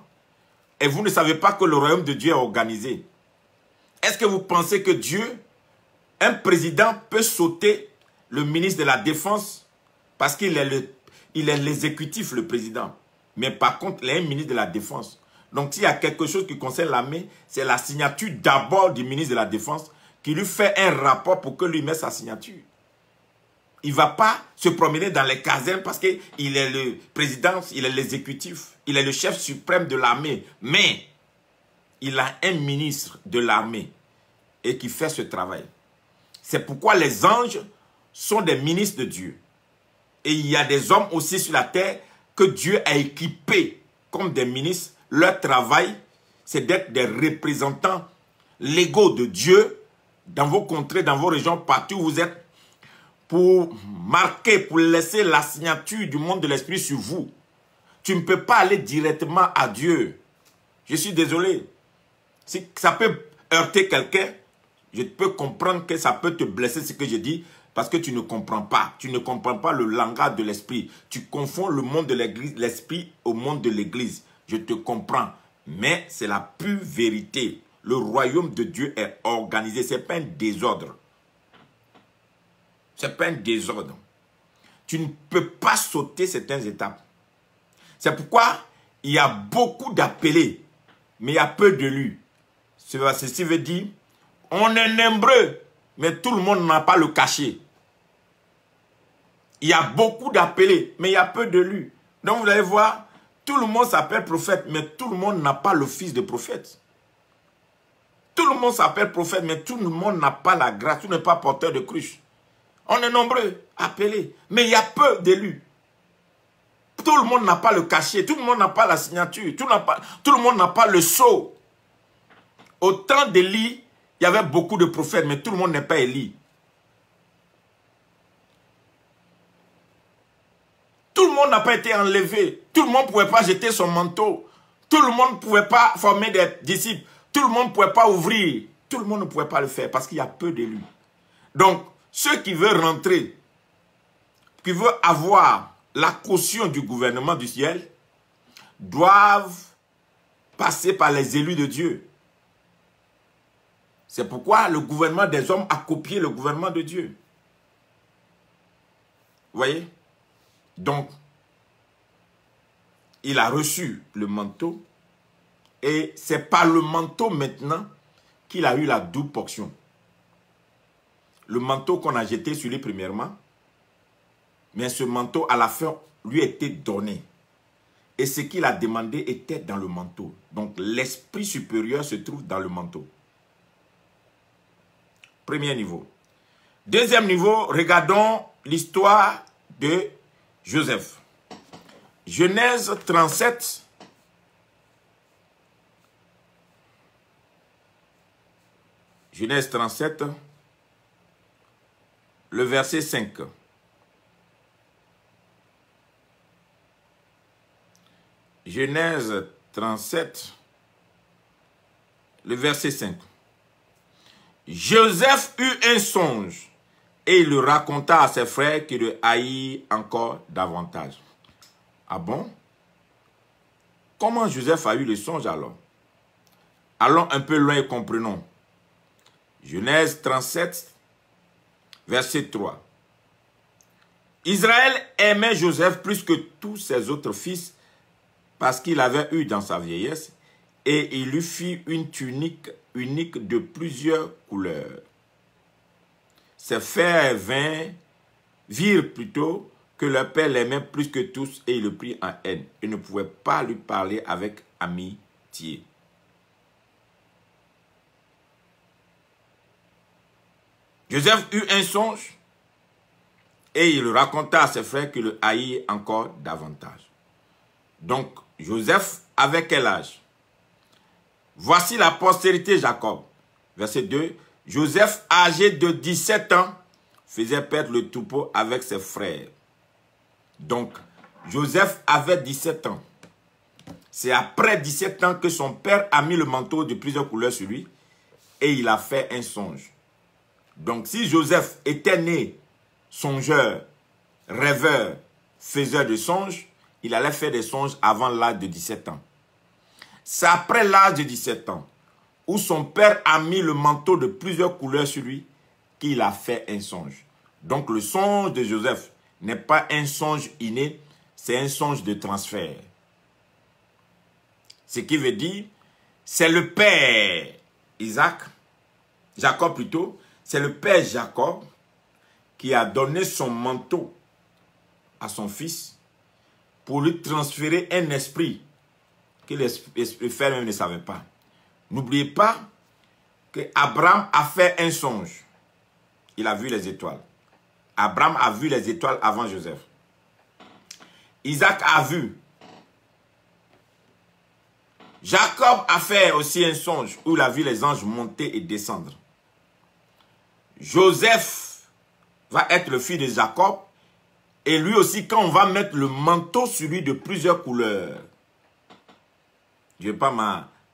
[SPEAKER 1] et vous ne savez pas que le royaume de Dieu est organisé. Est-ce que vous pensez que Dieu, un président peut sauter le ministre de la Défense parce qu'il est l'exécutif, le président. Mais par contre, il est un ministre de la Défense. Donc, s'il y a quelque chose qui concerne l'armée, c'est la signature d'abord du ministre de la Défense qui lui fait un rapport pour que lui mette sa signature. Il ne va pas se promener dans les casernes parce qu'il est le président, il est l'exécutif, il est le chef suprême de l'armée. Mais il a un ministre de l'armée et qui fait ce travail. C'est pourquoi les anges sont des ministres de Dieu. Et il y a des hommes aussi sur la terre que Dieu a équipés comme des ministres. Leur travail, c'est d'être des représentants légaux de Dieu dans vos contrées, dans vos régions, partout où vous êtes, pour marquer, pour laisser la signature du monde de l'esprit sur vous. Tu ne peux pas aller directement à Dieu. Je suis désolé. Si ça peut heurter quelqu'un, je peux comprendre que ça peut te blesser ce que je dis, parce que tu ne comprends pas. Tu ne comprends pas le langage de l'esprit. Tu confonds le monde de l'église, l'esprit au monde de l'église. Je te comprends. Mais c'est la pure vérité. Le royaume de Dieu est organisé. Ce n'est pas un désordre. Ce n'est pas un désordre. Tu ne peux pas sauter certaines étapes. C'est pourquoi il y a beaucoup d'appelés, mais il y a peu d'élus. Ceci veut dire, on est nombreux, mais tout le monde n'a pas le cachet. Il y a beaucoup d'appelés, mais il y a peu d'élus. Donc vous allez voir, tout le monde s'appelle prophète, mais tout le monde n'a pas le fils de prophète. Tout le monde s'appelle prophète, mais tout le monde n'a pas la grâce, tout n'est pas porteur de cruche. On est nombreux, appelés, mais il y a peu d'élus. Tout le monde n'a pas le cachet, tout le monde n'a pas la signature, tout le monde n'a pas le sceau. Au temps d'Élie, il y avait beaucoup de prophètes, mais tout le monde n'est pas Élie. Tout le monde n'a pas été enlevé. Tout le monde ne pouvait pas jeter son manteau. Tout le monde ne pouvait pas former des disciples. Tout le monde ne pouvait pas ouvrir. Tout le monde ne pouvait pas le faire parce qu'il y a peu d'élus. Donc, ceux qui veulent rentrer, qui veulent avoir la caution du gouvernement du ciel, doivent passer par les élus de Dieu. C'est pourquoi le gouvernement des hommes a copié le gouvernement de Dieu. Vous voyez? Donc, il a reçu le manteau et c'est par le manteau maintenant qu'il a eu la double portion. Le manteau qu'on a jeté sur lui premièrement, mais ce manteau à la fin lui a été donné. Et ce qu'il a demandé était dans le manteau. Donc l'esprit supérieur se trouve dans le manteau. Premier niveau. Deuxième niveau, regardons l'histoire de Joseph. Genèse 37. Genèse 37, le verset 5. Genèse 37, le verset 5. Joseph eut un songe et il le raconta à ses frères qui le haïssent encore davantage. Ah bon? Comment Joseph a eu le songe alors? Allons un peu loin et comprenons. Genèse 37, verset 3. Israël aimait Joseph plus que tous ses autres fils parce qu'il avait eu dans sa vieillesse et il lui fit une tunique unique de plusieurs couleurs. Ses frères virent plutôt que leur père l'aimait plus que tous et il le prit en haine. Ils ne pouvaient pas lui parler avec amitié. Joseph eut un songe et il raconta à ses frères qui le haïssent encore davantage. Donc, Joseph avait quel âge? Voici la postérité Jacob. Verset 2. Joseph, âgé de 17 ans, faisait perdre le troupeau avec ses frères. Donc, Joseph avait 17 ans. C'est après 17 ans que son père a mis le manteau de plusieurs couleurs sur lui et il a fait un songe. Donc, si Joseph était né songeur, rêveur, faiseur de songes, il allait faire des songes avant l'âge de 17 ans. C'est après l'âge de 17 ans, où son père a mis le manteau de plusieurs couleurs sur lui, qu'il a fait un songe. Donc le songe de Joseph n'est pas un songe inné, c'est un songe de transfert. Ce qui veut dire, c'est le père Jacob plutôt, c'est le père Jacob qui a donné son manteau à son fils pour lui transférer un esprit que le frère même ne savait pas. N'oubliez pas que Abraham a fait un songe. Il a vu les étoiles. Abraham a vu les étoiles avant Joseph. Isaac a vu. Jacob a fait aussi un songe où il a vu les anges monter et descendre. Joseph va être le fils de Jacob. Et lui aussi, quand on va mettre le manteau sur lui de plusieurs couleurs. Je ne vais pas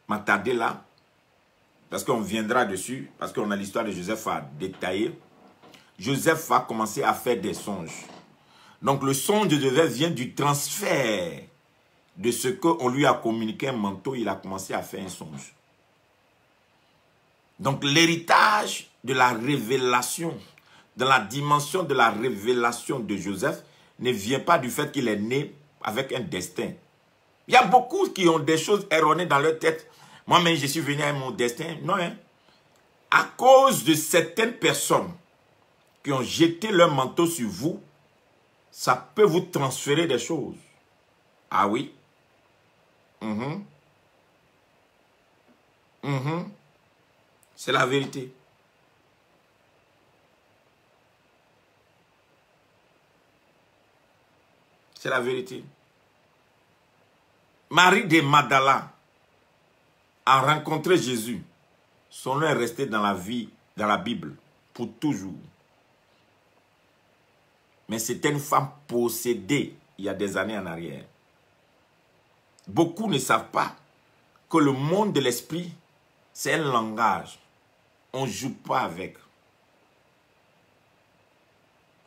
[SPEAKER 1] m'attarder là. Parce qu'on viendra dessus. Parce qu'on a l'histoire de Joseph à détailler. Joseph va commencer à faire des songes. Donc le songe de Joseph vient du transfert de ce qu'on lui a communiqué un manteau. Il a commencé à faire un songe. Donc l'héritage de la révélation, dans la dimension de la révélation de Joseph, ne vient pas du fait qu'il est né avec un destin. Il y a beaucoup qui ont des choses erronées dans leur tête. Moi-même, je suis venu avec mon destin. Non, hein. À cause de certaines personnes qui ont jeté leur manteau sur vous, ça peut vous transférer des choses. Ah oui? C'est la vérité. C'est la vérité. Marie de Magdala a rencontré Jésus. Son nom est resté dans la vie, dans la Bible, pour toujours. Mais c'était une femme possédée il y a des années en arrière. Beaucoup ne savent pas que le monde de l'esprit, c'est un langage. On ne joue pas avec.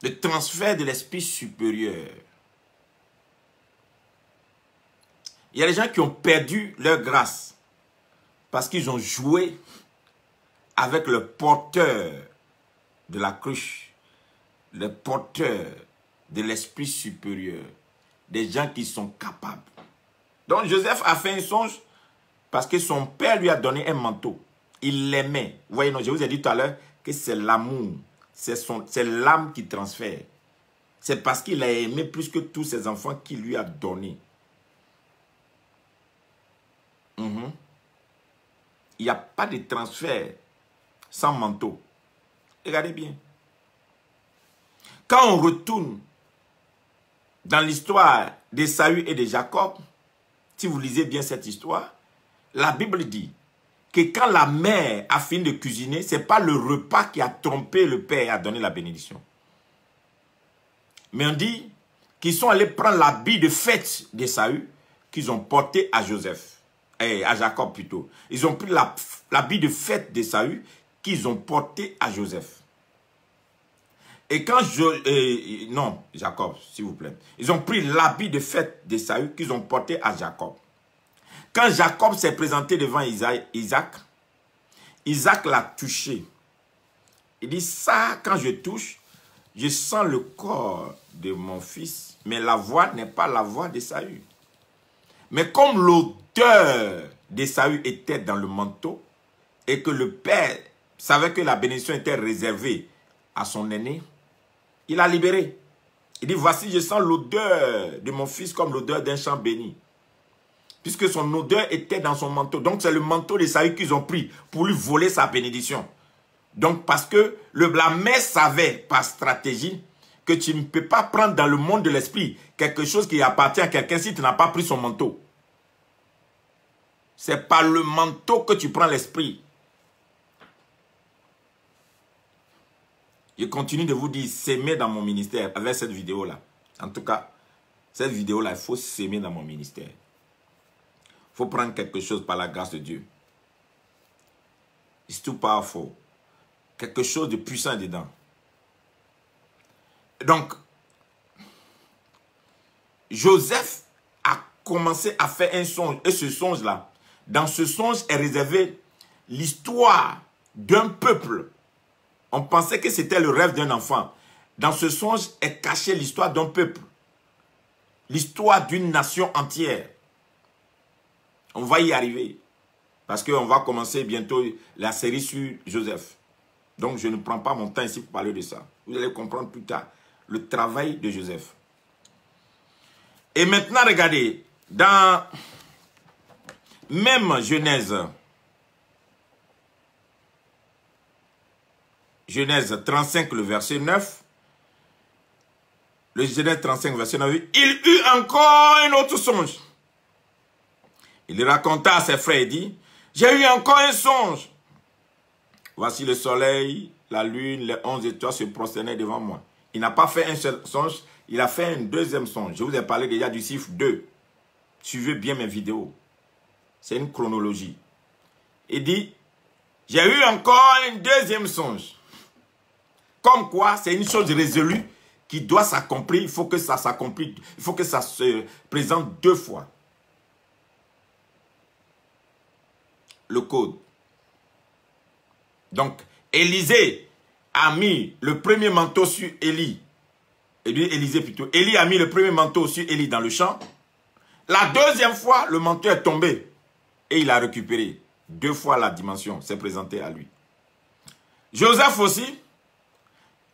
[SPEAKER 1] Le transfert de l'esprit supérieur. Il y a des gens qui ont perdu leur grâce parce qu'ils ont joué avec le porteur de la cruche, le porteur de l'esprit supérieur, des gens qui sont capables. Donc Joseph a fait un songe parce que son père lui a donné un manteau. Il l'aimait. Vous voyez, non, je vous ai dit tout à l'heure que c'est l'amour, c'est l'âme qui transfère. C'est parce qu'il a aimé plus que tous ses enfants qu'il lui a donné. Il n'y a pas de transfert sans manteau. Regardez bien. Quand on retourne dans l'histoire d'Ésaü et de Jacob, si vous lisez bien cette histoire, la Bible dit que quand la mère a fini de cuisiner, ce n'est pas le repas qui a trompé le père et a donné la bénédiction. Mais on dit qu'ils sont allés prendre l'habit de fête d'Ésaü qu'ils ont porté à Joseph. À Jacob plutôt. Ils ont pris l'habit de fête d'Ésaü qu'ils ont porté à Joseph. Et quand non, Jacob, s'il vous plaît. Ils ont pris l'habit de fête d'Ésaü qu'ils ont porté à Jacob. Quand Jacob s'est présenté devant Isaac, Isaac l'a touché. Il dit, ça, quand je touche, je sens le corps de mon fils, mais la voix n'est pas la voix d'Ésaü. Mais comme l'odeur d'Ésaü était dans le manteau et que le père savait que la bénédiction était réservée à son aîné, il a libéré. Il dit, voici, je sens l'odeur de mon fils comme l'odeur d'un champ béni. Puisque son odeur était dans son manteau. Donc c'est le manteau d'Ésaü qu'ils ont pris pour lui voler sa bénédiction. Donc parce que la mère savait par stratégie que tu ne peux pas prendre dans le monde de l'esprit quelque chose qui appartient à quelqu'un si tu n'as pas pris son manteau. C'est par le manteau que tu prends l'esprit. Je continue de vous dire, s'aimer dans mon ministère avec cette vidéo-là. En tout cas, cette vidéo-là, il faut s'aimer dans mon ministère. Il faut prendre quelque chose par la grâce de Dieu. It's too powerful. Quelque chose de puissant dedans. Donc, Joseph a commencé à faire un songe. Et ce songe-là, dans ce songe est réservé l'histoire d'un peuple. On pensait que c'était le rêve d'un enfant. Dans ce songe est cachée l'histoire d'un peuple. L'histoire d'une nation entière. On va y arriver. Parce qu'on va commencer bientôt la série sur Joseph. Donc je ne prends pas mon temps ici pour parler de ça. Vous allez comprendre plus tard le travail de Joseph. Et maintenant, regardez, dans même Genèse 35, le verset 9, le Genèse 35, verset 9, il eut encore un autre songe. Il raconta à ses frères et dit, j'ai eu encore un songe. Voici le soleil, la lune, les 11 étoiles se prosternaient devant moi. Il n'a pas fait un seul songe, il a fait un deuxième songe. Je vous ai parlé déjà du chiffre 2. Suivez bien mes vidéos. C'est une chronologie. Il dit, j'ai eu encore un deuxième songe. Comme quoi, c'est une chose résolue qui doit s'accomplir. Il faut que ça s'accomplisse. Il faut que ça se présente 2 fois. Le code. Donc, Élisée a mis le premier manteau sur Élie. Élisée plutôt. Élie a mis le premier manteau sur Élie dans le champ. La deuxième fois, le manteau est tombé. Et il a récupéré. 2 fois la dimension s'est présentée à lui. Joseph aussi,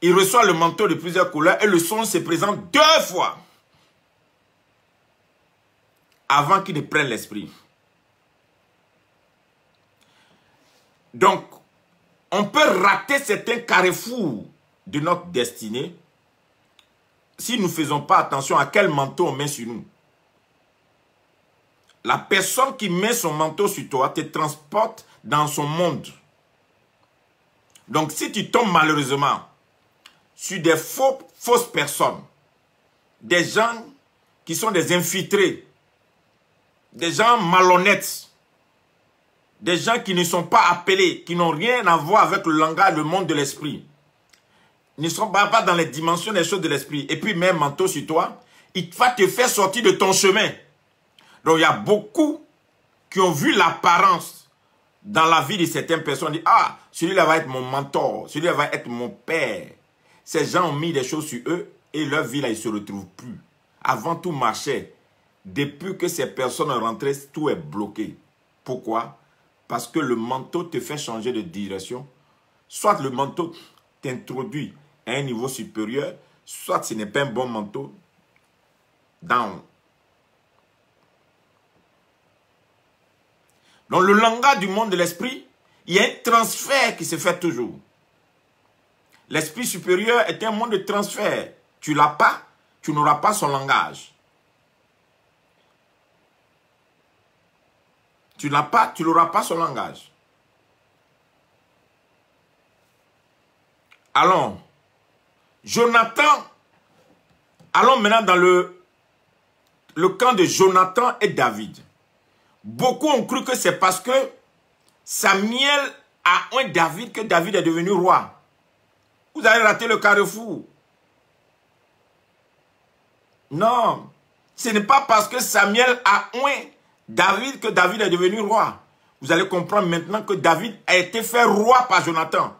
[SPEAKER 1] il reçoit le manteau de plusieurs couleurs et le songe se présente 2 fois. Avant qu'il ne prenne l'esprit. Donc, on peut rater certains carrefours de notre destinée si nous ne faisons pas attention à quel manteau on met sur nous. La personne qui met son manteau sur toi te transporte dans son monde. Donc, si tu tombes malheureusement sur des fausses personnes, des gens qui sont des infiltrés, des gens malhonnêtes, des gens qui ne sont pas appelés, qui n'ont rien à voir avec le langage, le monde de l'esprit. Ils ne sont pas dans les dimensions des choses de l'esprit. Et puis, met un manteau sur toi, il va te faire sortir de ton chemin. Donc, il y a beaucoup qui ont vu l'apparence dans la vie de certaines personnes. Ils disent, ah, celui-là va être mon mentor, celui-là va être mon père. Ces gens ont mis des choses sur eux et leur vie, là, ils ne se retrouvent plus. Avant, tout marchait. Depuis que ces personnes sont rentrées, tout est bloqué. Pourquoi? Parce que le manteau te fait changer de direction. Soit le manteau t'introduit à un niveau supérieur, soit ce n'est pas un bon manteau. Down. Dans le langage du monde de l'esprit, il y a un transfert qui se fait toujours. L'esprit supérieur est un monde de transfert. Tu ne l'as pas, tu n'auras pas son langage. Tu n'as pas, tu n'auras pas son langage. Allons, Jonathan, allons maintenant dans le camp de Jonathan et David. Beaucoup ont cru que c'est parce que Samuel a oint David que David est devenu roi. Vous avez raté le carrefour. Non, ce n'est pas parce que Samuel a oint David que David est devenu roi. Vous allez comprendre maintenant que David a été fait roi par Jonathan.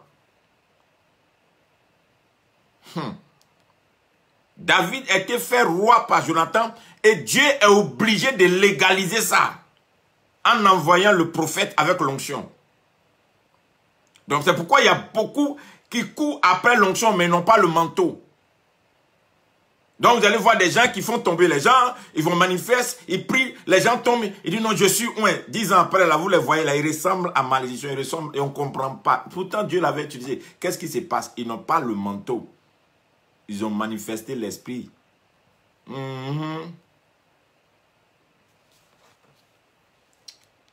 [SPEAKER 1] David a été fait roi par Jonathan et Dieu est obligé de légaliser ça en envoyant le prophète avec l'onction. Donc c'est pourquoi il y a beaucoup qui courent après l'onction mais n'ont pas le manteau. Donc vous allez voir des gens qui font tomber les gens, ils vont manifester, ils prient, les gens tombent, ils disent non je suis oint. 10 ans après là vous les voyez là, ils ressemblent à malédiction, ils ressemblent et on ne comprend pas. Pourtant Dieu l'avait utilisé. Qu'est-ce qui se passe? Ils n'ont pas le manteau. Ils ont manifesté l'esprit.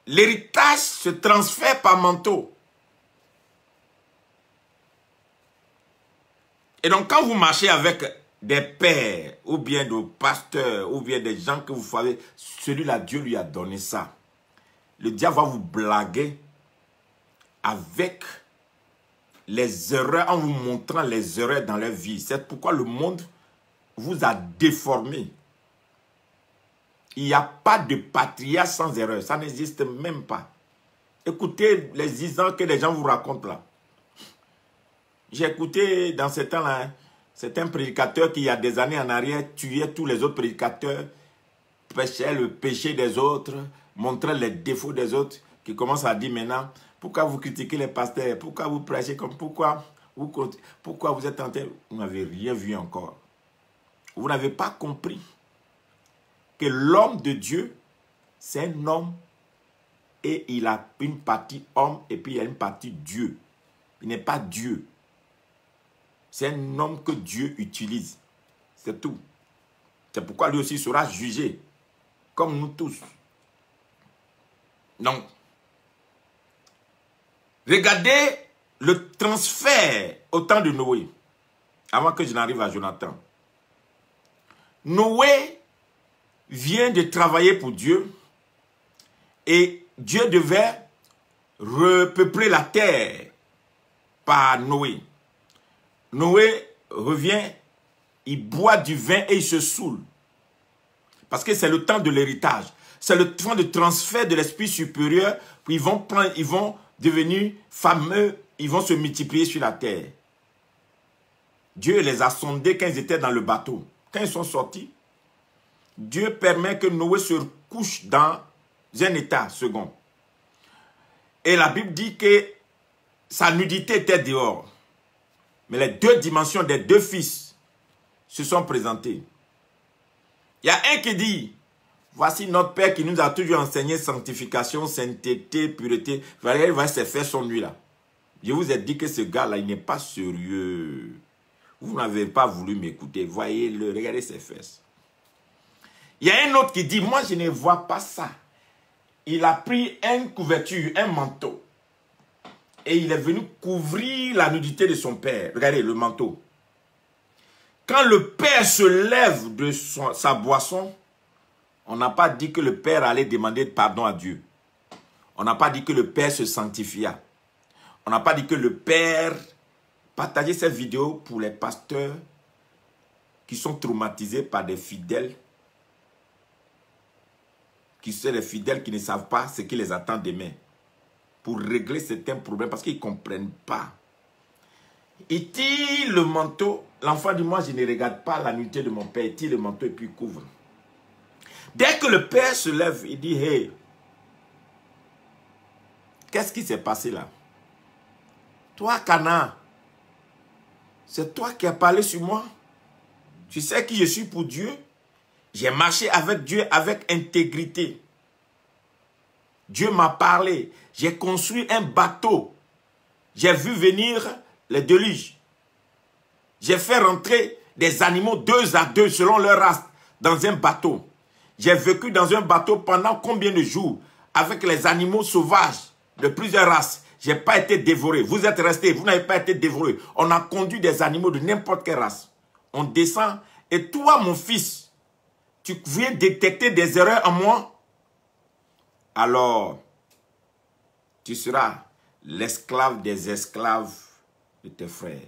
[SPEAKER 1] L'héritage se transfère par manteau. Et donc, quand vous marchez avec des pères, ou bien des pasteurs, ou bien des gens que vous savez, celui-là, Dieu lui a donné ça. Le diable va vous blaguer avec les erreurs, en vous montrant les erreurs dans leur vie. C'est pourquoi le monde vous a déformé. Il n'y a pas de patriarche sans erreur. Ça n'existe même pas. Écoutez les histoires que les gens vous racontent là. J'ai écouté dans ce temps-là, c'est un prédicateur qui, il y a des années en arrière, tuait tous les autres prédicateurs, prêchait le péché des autres, montrait les défauts des autres, qui commence à dire maintenant, pourquoi vous critiquez les pasteurs, pourquoi vous prêchez comme, pourquoi vous êtes en train, vous n'avez rien vu encore. Vous n'avez pas compris que l'homme de Dieu, c'est un homme et il a une partie homme et puis il y a une partie Dieu. Il n'est pas Dieu. C'est un homme que Dieu utilise. C'est tout. C'est pourquoi lui aussi sera jugé, comme nous tous. Donc, regardez le transfert au temps de Noé, avant que je n'arrive à Jonathan. Noé vient de travailler pour Dieu et Dieu devait repeupler la terre par Noé. Noé revient, il boit du vin et il se saoule. Parce que c'est le temps de l'héritage. C'est le temps de transfert de l'esprit supérieur. Puis ils vont devenir fameux, ils vont se multiplier sur la terre. Dieu les a sondés quand ils étaient dans le bateau. Quand ils sont sortis, Dieu permet que Noé se couche dans un état second. Et la Bible dit que sa nudité était dehors. Mais les deux dimensions des deux fils se sont présentées. Il y a un qui dit, voici notre Père qui nous a toujours enseigné sanctification, sainteté, pureté. Il va se faire son nuit là. Je vous ai dit que ce gars-là, il n'est pas sérieux. Vous n'avez pas voulu m'écouter. Voyez-le, regardez ses fesses. Il y a un autre qui dit, moi je ne vois pas ça. Il a pris une couverture, un manteau. Et il est venu couvrir la nudité de son père. Regardez le manteau. Quand le père se lève de sa boisson, on n'a pas dit que le père allait demander pardon à Dieu. On n'a pas dit que le père se sanctifia. On n'a pas dit que le père partageait cette vidéo pour les pasteurs qui sont traumatisés par des fidèles, qui sont les fidèles qui ne savent pas ce qui les attend demain, pour régler certains problèmes parce qu'ils ne comprennent pas. Il tire le manteau. L'enfant dit, moi je ne regarde pas la nudité de mon père. Il tire le manteau et puis il couvre. Dès que le père se lève, il dit, hey, qu'est-ce qui s'est passé là? Toi, Cana, c'est toi qui as parlé sur moi. Tu sais qui je suis pour Dieu. J'ai marché avec Dieu avec intégrité. Dieu m'a parlé. J'ai construit un bateau. J'ai vu venir les déluges. J'ai fait rentrer des animaux 2 à 2 selon leur race dans un bateau. J'ai vécu dans un bateau pendant combien de jours avec les animaux sauvages de plusieurs races. Je n'ai pas été dévoré. Vous êtes restés, vous n'avez pas été dévoré. On a conduit des animaux de n'importe quelle race. On descend et toi, mon fils, tu viens détecter des erreurs en moi. Alors, tu seras l'esclave des esclaves de tes frères.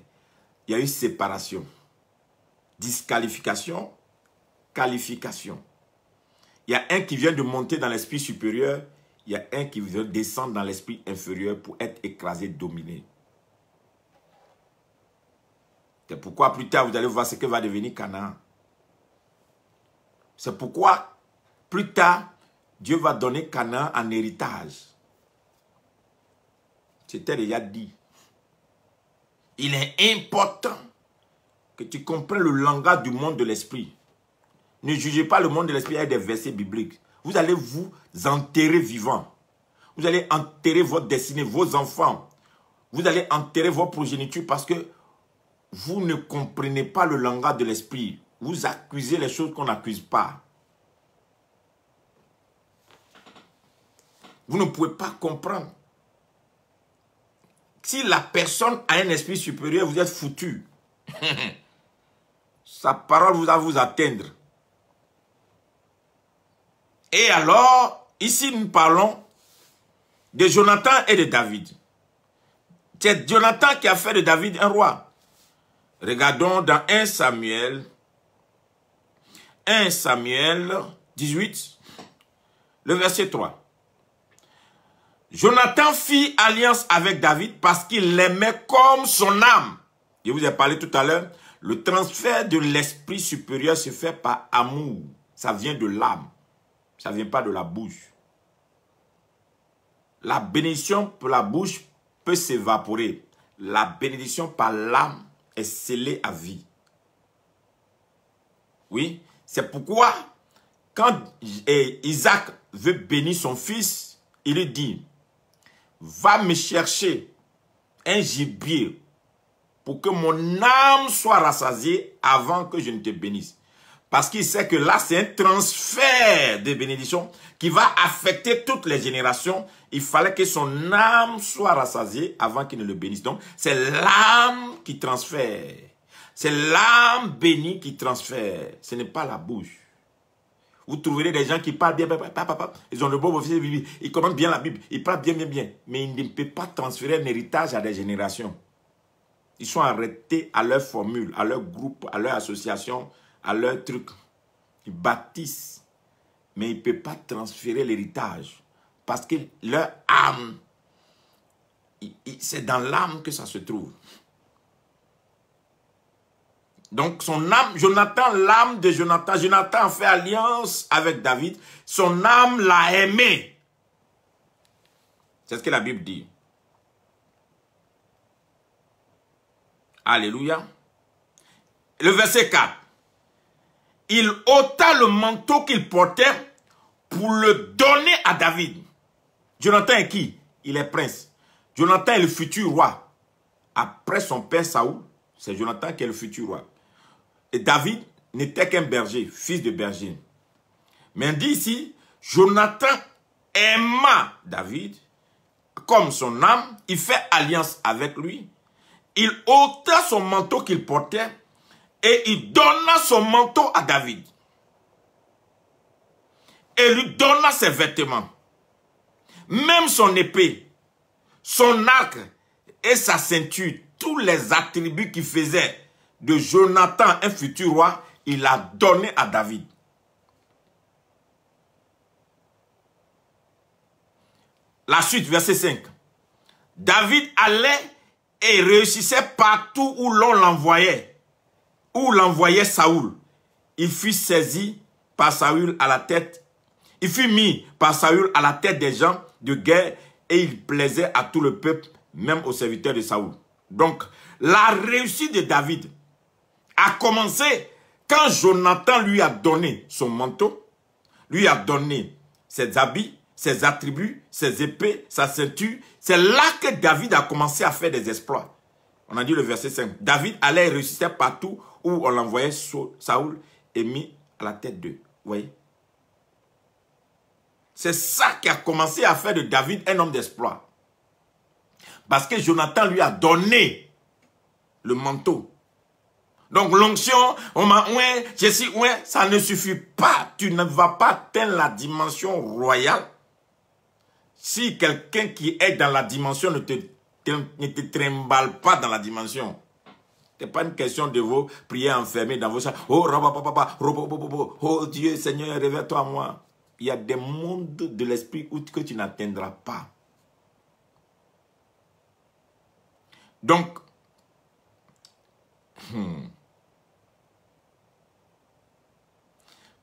[SPEAKER 1] Il y a eu séparation, disqualification, qualification. Il y a un qui vient de monter dans l'esprit supérieur, il y a un qui vient de descendre dans l'esprit inférieur pour être écrasé, dominé. C'est pourquoi plus tard vous allez voir ce que va devenir Canaan. C'est pourquoi plus tard Dieu va donner Canaan en héritage. C'était déjà dit. Il est important que tu comprennes le langage du monde de l'esprit. Ne jugez pas le monde de l'esprit avec des versets bibliques. Vous allez vous enterrer vivant. Vous allez enterrer votre destinée, vos enfants. Vous allez enterrer vos progénitures parce que vous ne comprenez pas le langage de l'esprit. Vous accusez les choses qu'on n'accuse pas. Vous ne pouvez pas comprendre. Si la personne a un esprit supérieur, vous êtes foutu. Sa parole va vous atteindre. Et alors, ici nous parlons de Jonathan et de David. C'est Jonathan qui a fait de David un roi. Regardons dans 1 Samuel 18, le verset 3. Jonathan fit alliance avec David parce qu'il l'aimait comme son âme. Je vous ai parlé tout à l'heure. Le transfert de l'esprit supérieur se fait par amour. Ça vient de l'âme. Ça ne vient pas de la bouche. La bénédiction pour la bouche peut s'évaporer. La bénédiction par l'âme est scellée à vie. Oui, c'est pourquoi quand Isaac veut bénir son fils, il lui dit, va me chercher un gibier pour que mon âme soit rassasiée avant que je ne te bénisse. Parce qu'il sait que là, c'est un transfert de bénédiction qui va affecter toutes les générations. Il fallait que son âme soit rassasiée avant qu'il ne le bénisse. Donc, c'est l'âme qui transfère. C'est l'âme bénie qui transfère. Ce n'est pas la bouche. Vous trouverez des gens qui parlent bien, ils ont le beau officier, ils commentent bien la Bible, ils parlent bien. Mais ils ne peuvent pas transférer un héritage à des générations. Ils sont arrêtés à leur formule, à leur groupe, à leur association, à leur truc. Ils bâtissent, mais ils ne peuvent pas transférer l'héritage. Parce que leur âme, c'est dans l'âme que ça se trouve. Donc son âme, Jonathan, l'âme de Jonathan, Jonathan fait alliance avec David. Son âme l'a aimé. C'est ce que la Bible dit. Alléluia. Le verset 4. Il ôta le manteau qu'il portait pour le donner à David. Jonathan est qui? Il est prince. Jonathan est le futur roi. Après son père Saoul, c'est Jonathan qui est le futur roi. Et David n'était qu'un berger, fils de berger. Mais on dit ici, Jonathan aima David comme son âme. Il fait alliance avec lui. Il ôta son manteau qu'il portait et il donna son manteau à David. Et lui donna ses vêtements. Même son épée, son arc et sa ceinture, tous les attributs qui faisaient de Jonathan un futur roi, il a donné à David. La suite, verset 5. David allait et réussissait partout où l'on l'envoyait. Où l'envoyait Saoul. Il fut saisi par Saoul à la tête. Il fut mis par Saoul à la tête des gens de guerre et il plaisait à tout le peuple, même aux serviteurs de Saoul. Donc, la réussite de David a commencé quand Jonathan lui a donné son manteau, lui a donné ses habits, ses attributs, ses épées, sa ceinture. C'est là que David a commencé à faire des exploits. On a dit le verset 5. David allait réussir partout où on l'envoyait Saoul et mis à la tête d'eux. Vous voyez? C'est ça qui a commencé à faire de David un homme d'exploit. Parce que Jonathan lui a donné le manteau. Donc l'onction, on m'a oué, je suis oué, ça ne suffit pas. Tu ne vas pas atteindre la dimension royale. Si quelqu'un qui est dans la dimension ne te trimballe pas dans la dimension. Ce n'est pas une question de vous prier enfermé dans vos chats. Oh, oh Dieu, Seigneur, réveille-toi à moi. Il y a des mondes de l'esprit que tu n'atteindras pas. Donc,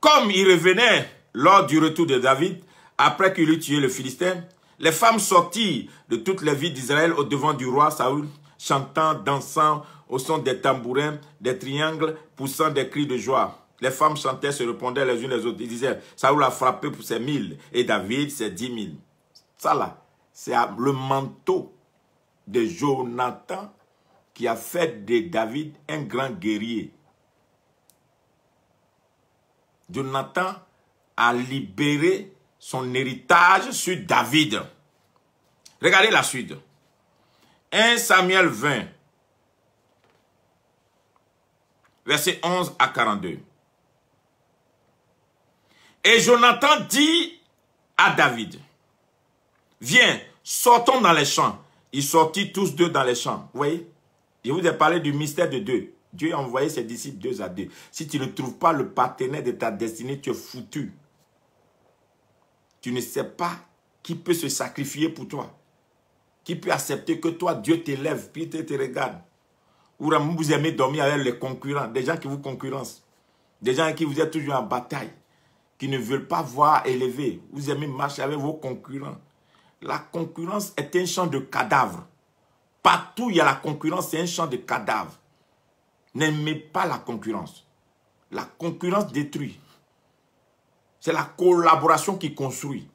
[SPEAKER 1] comme il revenait lors du retour de David, après qu'il eut tué le Philistin, les femmes sortirent de toutes les villes d'Israël au devant du roi Saoul, chantant, dansant, au son des tambourins, des triangles, poussant des cris de joie. Les femmes chantaient, se répondaient les unes les autres. Ils disaient, Saoul a frappé pour ses 1000 et David ses 10 000. Ça là, c'est le manteau de Jonathan qui a fait de David un grand guerrier. Jonathan a libéré son héritage sur David. Regardez la suite. 1 Samuel 20. Versets 11 à 42. Et Jonathan dit à David, viens, sortons dans les champs. Ils sortirent tous deux dans les champs. Vous voyez? Je vous ai parlé du mystère de deux. Dieu a envoyé ses disciples deux à deux. Si tu ne trouves pas le partenaire de ta destinée, tu es foutu. Tu ne sais pas qui peut se sacrifier pour toi. Qui peut accepter que toi, Dieu t'élève, puis te regarde. Ou vous aimez dormir avec les concurrents, des gens qui vous concurrencent. Des gens qui vous êtes toujours en bataille. Qui ne veulent pas voir élever. Vous aimez marcher avec vos concurrents. La concurrence est un champ de cadavres. Partout où il y a la concurrence, c'est un champ de cadavres. N'aimez pas la concurrence. La concurrence détruit. C'est la collaboration qui construit.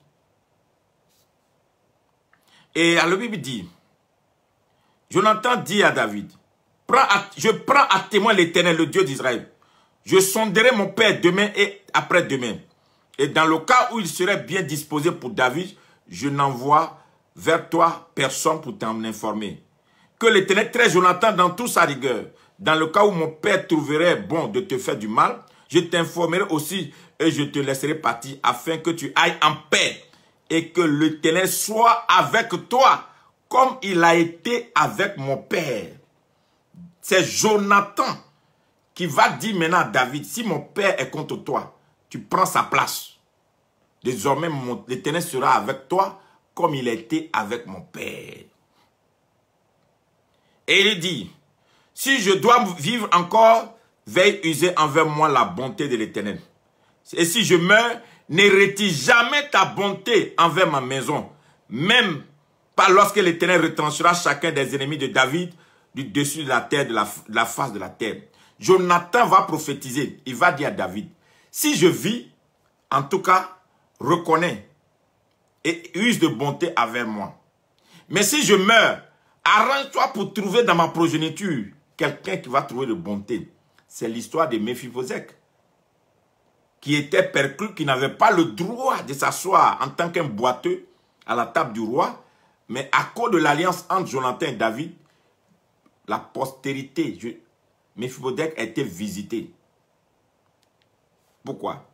[SPEAKER 1] Et la Bible dit, Jonathan dit à David, je prends à témoin l'Éternel, le Dieu d'Israël. Je sonderai mon père demain et après-demain. Et dans le cas où il serait bien disposé pour David, je n'envoie vers toi personne pour t'en informer. Que l'Éternel traite Jonathan dans toute sa rigueur. Dans le cas où mon père trouverait bon de te faire du mal, je t'informerai aussi et je te laisserai partir afin que tu ailles en paix et que l'Éternel soit avec toi comme il a été avec mon père. C'est Jonathan qui va dire maintenant à David, si mon père est contre toi, tu prends sa place. Désormais, l'Éternel sera avec toi comme il a été avec mon père. Et il dit, si je dois vivre encore, veille user envers moi la bonté de l'Éternel. Et si je meurs, n'hérite jamais ta bonté envers ma maison, même pas lorsque l'Éternel retranchera chacun des ennemis de David du dessus de la terre, de la face de la terre. Jonathan va prophétiser, il va dire à David, si je vis, en tout cas, reconnais et use de bonté envers moi. Mais si je meurs, arrange-toi pour trouver dans ma progéniture quelqu'un qui va trouver de bonté. C'est l'histoire de Méphibosheth, qui était perclus, qui n'avait pas le droit de s'asseoir en tant qu'un boiteux à la table du roi, mais à cause de l'alliance entre Jonathan et David, la postérité, Méphibosheth a été visité. Pourquoi?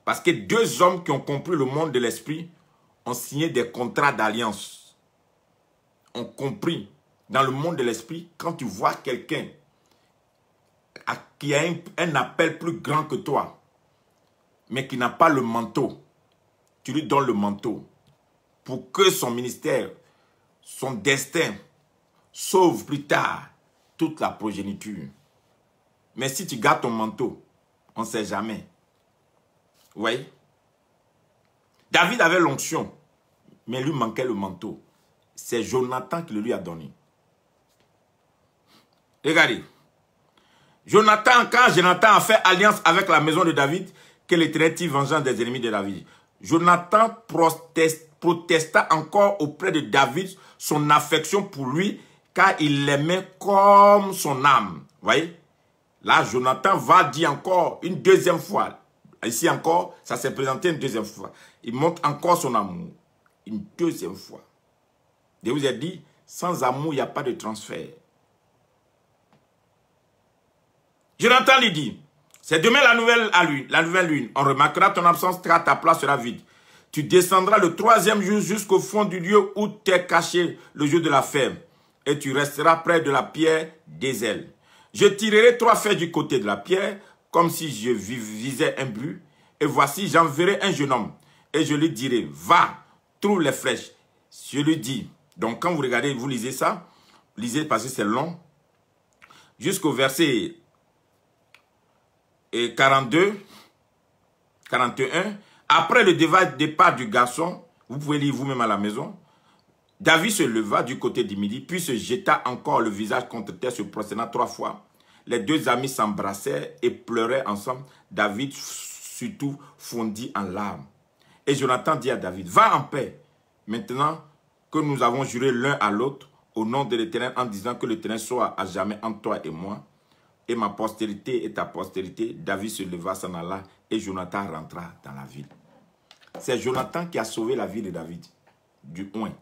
[SPEAKER 1] Parce que deux hommes qui ont compris le monde de l'esprit ont signé des contrats d'alliance. Ont compris dans le monde de l'esprit, quand tu vois quelqu'un qui a un appel plus grand que toi, mais qui n'a pas le manteau, tu lui donnes le manteau pour que son ministère, son destin, sauve plus tard toute la progéniture. Mais si tu gardes ton manteau, on ne sait jamais. Vous voyez? David avait l'onction, mais lui manquait le manteau. C'est Jonathan qui le lui a donné. Regardez. Quand Jonathan a fait alliance avec la maison de David, que l'Éternel tire vengeance des ennemis de David. Jonathan protesta encore auprès de David son affection pour lui, car il l'aimait comme son âme. Vous voyez? Là, Jonathan va dire encore une deuxième fois. Ici encore, ça s'est présenté une deuxième fois. Il montre encore son amour. Une deuxième fois. Je vous ai dit, sans amour, il n'y a pas de transfert. Jonathan lui dit, c'est demain la nouvelle lune. On remarquera ton absence car ta place sera vide. Tu descendras le troisième jour jusqu'au fond du lieu où t'es caché le jour de la ferme. Et tu resteras près de la pierre d'Ézel. Je tirerai 3 flèches du côté de la pierre, comme si je visais un but. Et voici, j'enverrai un jeune homme. Et je lui dirai, va, trouve les flèches. Je lui dis, donc quand vous regardez, vous lisez ça, lisez parce que c'est long, jusqu'au verset 42, 41. Après le départ du garçon, vous pouvez lire vous-même à la maison, David se leva du côté du midi, puis se jeta encore le visage contre terre, se prosternant 3 fois. Les deux amis s'embrassèrent et pleuraient ensemble. David surtout fondit en larmes. Et Jonathan dit à David, va en paix, maintenant que nous avons juré l'un à l'autre au nom de l'Éternel en disant que l'Éternel soit à jamais entre toi et moi, et ma postérité et ta postérité. David se leva, s'en alla, et Jonathan rentra dans la ville. C'est Jonathan qui a sauvé la vie de David, du oin.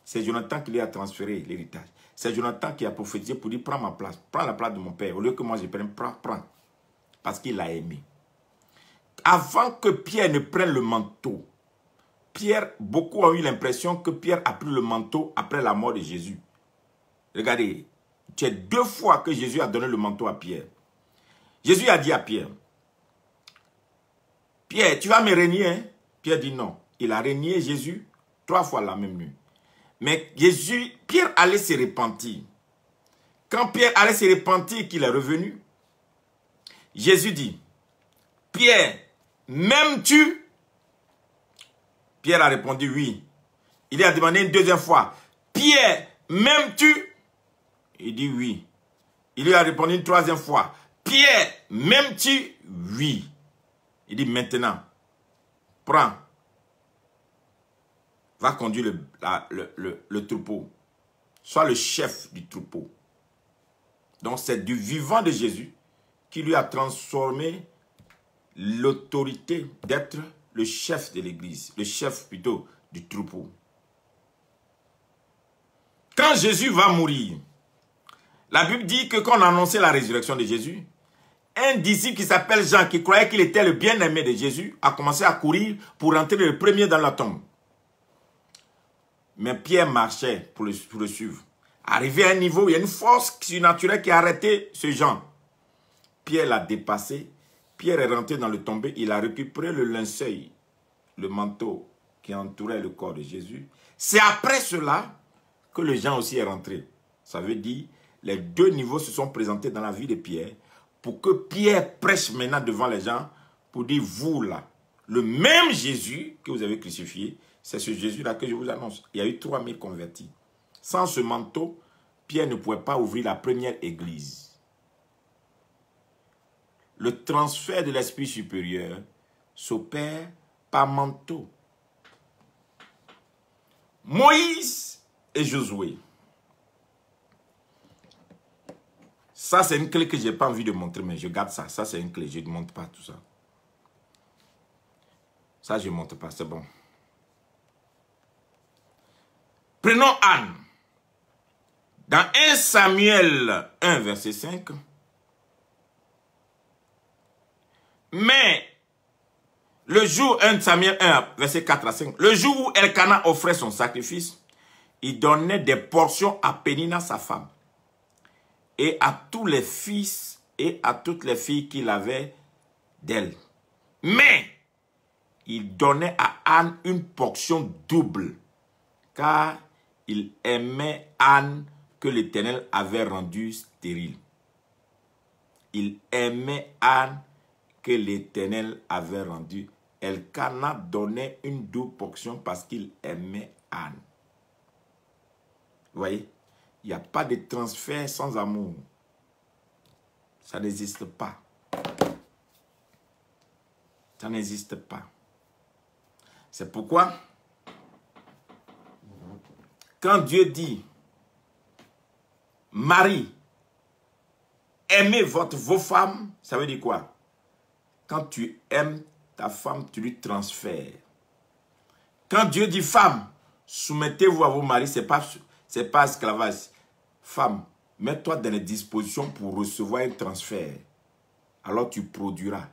[SPEAKER 1] C'est Jonathan qui lui a transféré l'héritage. C'est Jonathan qui a prophétisé pour dire, prends ma place, prends la place de mon père. Au lieu que moi je prenne, prends. Parce qu'il l'a aimé. Avant que Pierre ne prenne le manteau, beaucoup ont eu l'impression que Pierre a pris le manteau après la mort de Jésus. Regardez, c'est 2 fois que Jésus a donné le manteau à Pierre. Jésus a dit à Pierre, Pierre, tu vas me régner, hein? Pierre dit non. Il a régné Jésus 3 fois la même nuit. Mais Pierre allait se repentir. Quand Pierre allait se repentir qu'il est revenu, Jésus dit, Pierre, m'aimes-tu? Pierre a répondu oui. Il a demandé une 2e fois, Pierre, m'aimes-tu? Il dit oui. Il lui a répondu une 3e fois, Pierre, m'aimes-tu? Oui. Il dit maintenant, prends. Va conduire le troupeau. Sois le chef du troupeau. Donc c'est du vivant de Jésus qui lui a transformé l'autorité d'être le chef de l'église. Le chef plutôt du troupeau. Quand Jésus va mourir, la Bible dit que quand on annonçait la résurrection de Jésus, un disciple qui s'appelle Jean, qui croyait qu'il était le bien-aimé de Jésus, a commencé à courir pour entrer le premier dans la tombe. Mais Pierre marchait pour le suivre. Arrivé à un niveau, il y a une force surnaturelle qui a arrêté ce Jean. Pierre l'a dépassé. Pierre est rentré dans le tombeau. Il a récupéré le linceul, le manteau qui entourait le corps de Jésus. C'est après cela que le Jean aussi est rentré. Ça veut dire, les 2 niveaux se sont présentés dans la vie de Pierre pour que Pierre prêche maintenant devant les gens pour dire, vous là, le même Jésus que vous avez crucifié, c'est ce Jésus-là que je vous annonce. Il y a eu 3000 convertis. Sans ce manteau, Pierre ne pouvait pas ouvrir la première église. Le transfert de l'esprit supérieur s'opère par manteau. Moïse et Josué. Ça, c'est une clé que je n'ai pas envie de montrer, mais je garde ça. Ça, c'est une clé. Je ne montre pas tout ça. Ça, je ne montre pas. C'est bon. Prenons Anne. Dans 1 Samuel 1, verset 5. Mais, le jour 1 Samuel 1, verset 4 à 5. Le jour où Elkana offrait son sacrifice, il donnait des portions à Pénina, sa femme, et à tous les fils et à toutes les filles qu'il avait d'elle. Mais, il donnait à Anne une portion double, car il aimait Anne que l'Éternel avait rendue stérile. Il aimait Anne que l'Éternel avait rendue. Elkana donnait une double portion parce qu'il aimait Anne. Vous voyez, il n'y a pas de transfert sans amour. Ça n'existe pas. Ça n'existe pas. C'est pourquoi, quand Dieu dit, Marie, aimez vos femmes, ça veut dire quoi? Quand tu aimes ta femme, tu lui transfères. Quand Dieu dit femme, soumettez-vous à vos maris, ce n'est pas esclavage. Femme, mets-toi dans les dispositions pour recevoir un transfert. Alors tu produiras.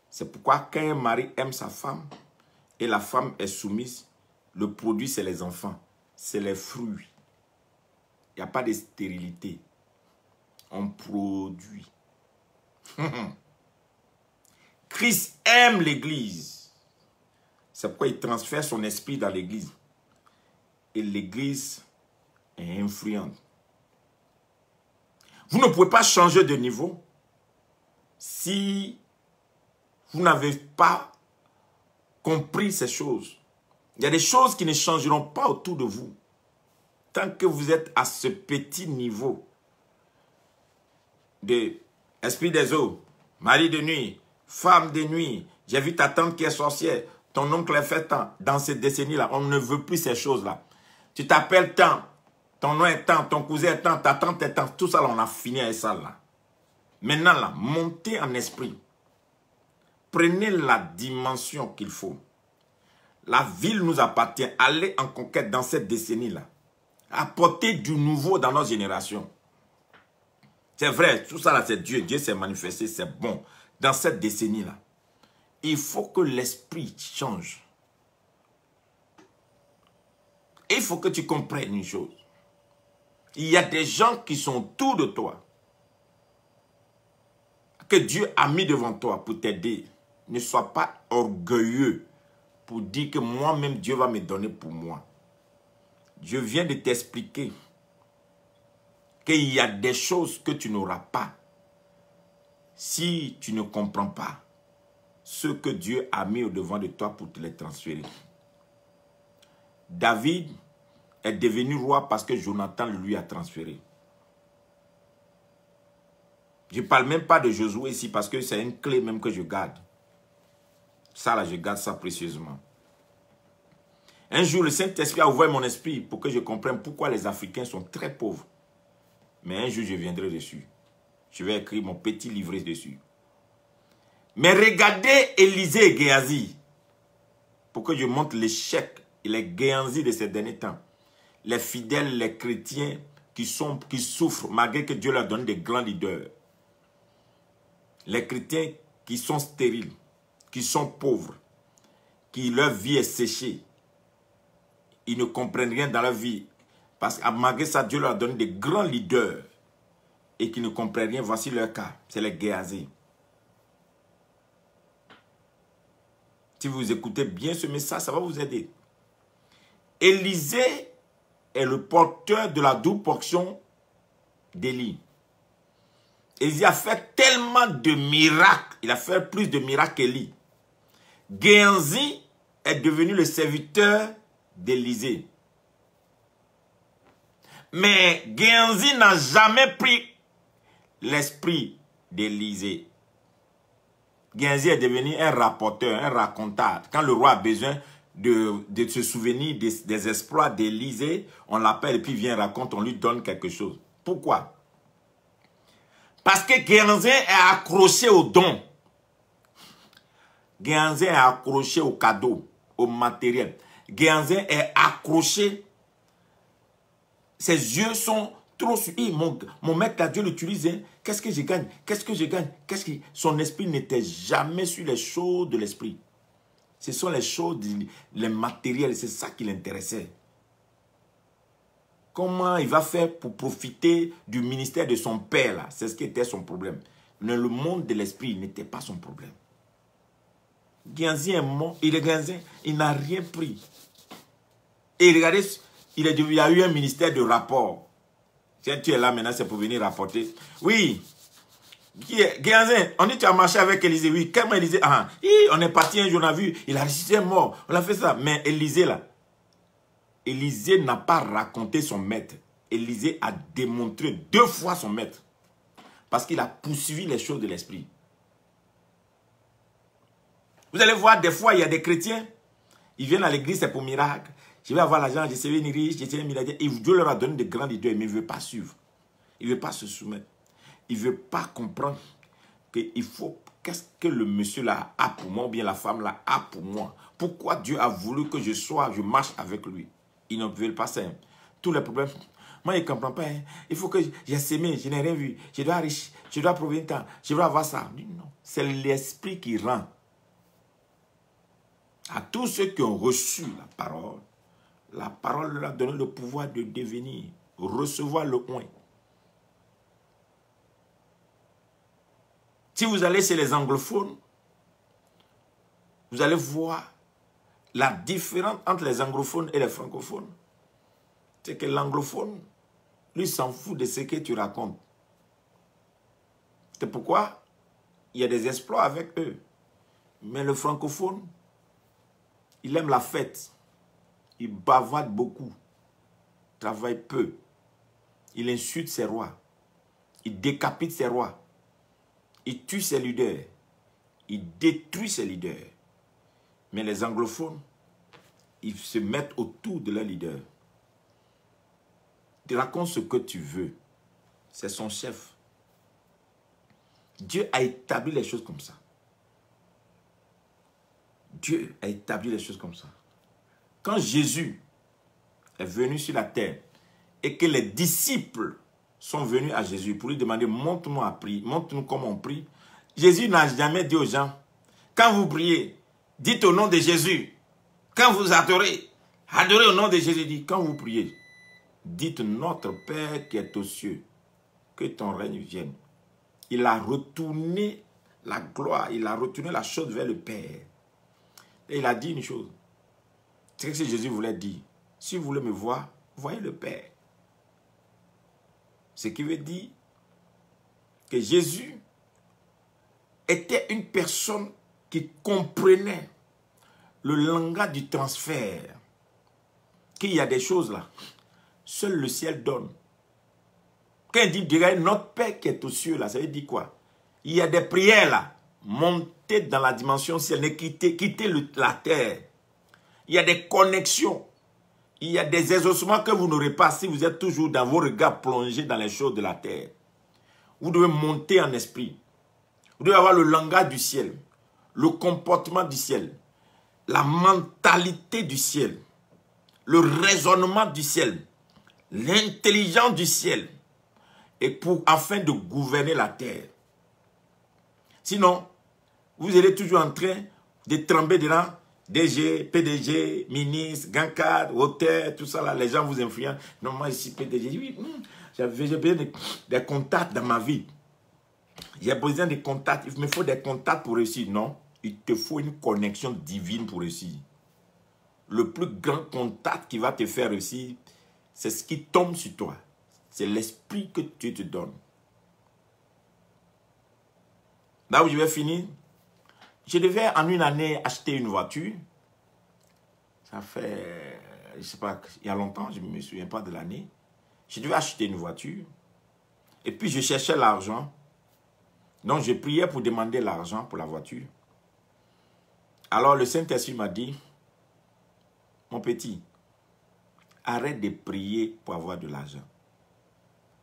[SPEAKER 1] C'est pourquoi quand un mari aime sa femme et la femme est soumise, le produit c'est les enfants, c'est les fruits. Il n'y a pas de stérilité. On produit. Christ aime l'église. C'est pourquoi il transfère son esprit dans l'église. Et l'église est influente. Vous ne pouvez pas changer de niveau si vous n'avez pas compris ces choses. Il y a des choses qui ne changeront pas autour de vous tant que vous êtes à ce petit niveau de esprit des eaux, mari de nuit, femme de nuit, j'ai vu ta tante qui est sorcière, ton oncle est fait tant. Dans cette décennie-là, on ne veut plus ces choses-là. Tu t'appelles tant, ton nom est tant, ton cousin est tant, ta tante est tant. Tout ça, là, on a fini avec ça. Là. Maintenant, là, montez en esprit. Prenez la dimension qu'il faut. La ville nous appartient. Allez en conquête dans cette décennie-là. Apporter du nouveau dans notre génération. C'est vrai, tout ça là, c'est Dieu. Dieu s'est manifesté, c'est bon. Dans cette décennie-là, il faut que l'esprit change. Et il faut que tu comprennes une chose. Il y a des gens qui sont autour de toi, que Dieu a mis devant toi pour t'aider. Ne sois pas orgueilleux pour dire que moi-même, Dieu va me donner pour moi. Je viens de t'expliquer qu'il y a des choses que tu n'auras pas si tu ne comprends pas ce que Dieu a mis au devant de toi pour te les transférer. David est devenu roi parce que Jonathan lui a transféré. Je ne parle même pas de Josué ici parce que c'est une clé même que je garde. Ça là, je garde ça précieusement. Un jour, le Saint-Esprit a ouvert mon esprit pour que je comprenne pourquoi les Africains sont très pauvres. Mais un jour, je viendrai dessus. Je vais écrire mon petit livret dessus. Mais regardez Élisée et Géasi, pour que je montre l'échec et les Géasi de ces derniers temps. Les fidèles, les chrétiens qui souffrent malgré que Dieu leur donne des grands leaders. Les chrétiens qui sont stériles, qui sont pauvres, qui leur vie est séchée. Ils ne comprennent rien dans leur vie. Parce que malgré ça, Dieu leur a donné des grands leaders et qui ne comprennent rien. Voici leur cas. C'est les Géasi. Si vous écoutez bien ce message, ça va vous aider. Élisée est le porteur de la double portion d'Élie. Élisée a fait tellement de miracles. Il a fait plus de miracles qu'Élie. Géasi est devenu le serviteur d'Élisée. Mais Géasi n'a jamais pris l'esprit d'Élisée. Géasi est devenu un rapporteur, un raconteur. Quand le roi a besoin de se souvenir des exploits d'Élisée, on l'appelle et puis il vient raconte, on lui donne quelque chose. Pourquoi? Parce que Géasi est accroché au don. Géasi est accroché au cadeau, au matériel. Géasi est accroché. Ses yeux sont trop sur. Mon maître, là, Dieu l'utilise. Hein. Qu'est-ce que je gagne? Qu'est-ce que je gagne? Son esprit n'était jamais sur les choses de l'esprit. Ce sont les choses, les matériels, c'est ça qui l'intéressait. Comment il va faire pour profiter du ministère de son père, là? C'est ce qui était son problème. Mais le monde de l'esprit n'était pas son problème. Géasi est mort, il n'a rien pris. Et regardez, il y a eu un ministère de rapport. Si tu es là maintenant, c'est pour venir rapporter. Oui, Géasi, on dit tu as marché avec Élisée. Oui, comment Élisée? Ah, on est parti un jour, on a vu, il a ressuscité mort. On a fait ça. Mais Élisée là, Élisée n'a pas raconté son maître. Élisée a démontré 2 fois son maître. Parce qu'il a poursuivi les choses de l'esprit. Vous allez voir, des fois, il y a des chrétiens, ils viennent à l'église, c'est pour miracle. Je vais avoir l'argent, je serai riche, je serai milliardaire. Et Dieu leur a donné de grands leaders, mais il ne veut pas suivre. Il ne veut pas se soumettre. Il ne veut pas comprendre qu'il faut, qu'est-ce que le monsieur là a pour moi, ou bien la femme là a pour moi. Pourquoi Dieu a voulu que je marche avec lui. Ils ne veulent pas ça. Tous les problèmes, moi je ne comprends pas. Hein. Il faut que j'ai semé, je n'ai rien vu. Je dois être riche, je dois prouver un temps, je dois avoir ça. Non, c'est l'esprit qui rend. À tous ceux qui ont reçu la parole leur a donné le pouvoir de devenir, recevoir le oint. Si vous allez chez les anglophones, vous allez voir la différence entre les anglophones et les francophones. C'est que l'anglophone, lui, s'en fout de ce que tu racontes. C'est pourquoi il y a des exploits avec eux. Mais le francophone, il aime la fête. Il bavarde beaucoup. Travaille peu. Il insulte ses rois. Il décapite ses rois. Il tue ses leaders. Il détruit ses leaders. Mais les anglophones, ils se mettent autour de leurs leaders. Tu racontes ce que tu veux. C'est son chef. Dieu a établi les choses comme ça. Dieu a établi les choses comme ça. Quand Jésus est venu sur la terre, et que les disciples sont venus à Jésus pour lui demander, montre-nous à prier, montre-nous comment on prie. Jésus n'a jamais dit aux gens, quand vous priez, dites au nom de Jésus. Quand vous adorez, adorez au nom de Jésus. Dit, quand vous priez, dites notre Père qui est aux cieux, que ton règne vienne. Il a retourné la gloire, il a retourné la chose vers le Père. Et il a dit une chose. C'est ce que Jésus voulait dire. Si vous voulez me voir, voyez le Père. Ce qui veut dire que Jésus était une personne qui comprenait le langage du transfert. Qu'il y a des choses là, seul le ciel donne. Quand il dit, dirait notre Père qui est aux cieux là, ça veut dire quoi? Il y a des prières là, montez dans la dimension ciel, ne quittez la terre. Il y a des connexions. Il y a des exaucements que vous n'aurez pas si vous êtes toujours dans vos regards plongés dans les choses de la terre. Vous devez monter en esprit. Vous devez avoir le langage du ciel, le comportement du ciel, la mentalité du ciel, le raisonnement du ciel, l'intelligence du ciel, et afin de gouverner la terre. Sinon, vous allez toujours en train de tremper dedans. DG, PDG, ministre, gancard, auteur, tout ça là, les gens vous influencent. Non, moi ici PDG, oui, j'ai besoin des contacts dans ma vie. J'ai besoin de contacts, il me faut des contacts pour réussir. Non, il te faut une connexion divine pour réussir. Le plus grand contact qui va te faire réussir, c'est ce qui tombe sur toi. C'est l'esprit que Dieu te donne. Là où je vais finir, je devais en une année acheter une voiture. Ça fait, je ne sais pas, il y a longtemps, je ne me souviens pas de l'année. Je devais acheter une voiture. Et puis je cherchais l'argent. Donc je priais pour demander l'argent pour la voiture. Alors le Saint-Esprit m'a dit, mon petit, arrête de prier pour avoir de l'argent.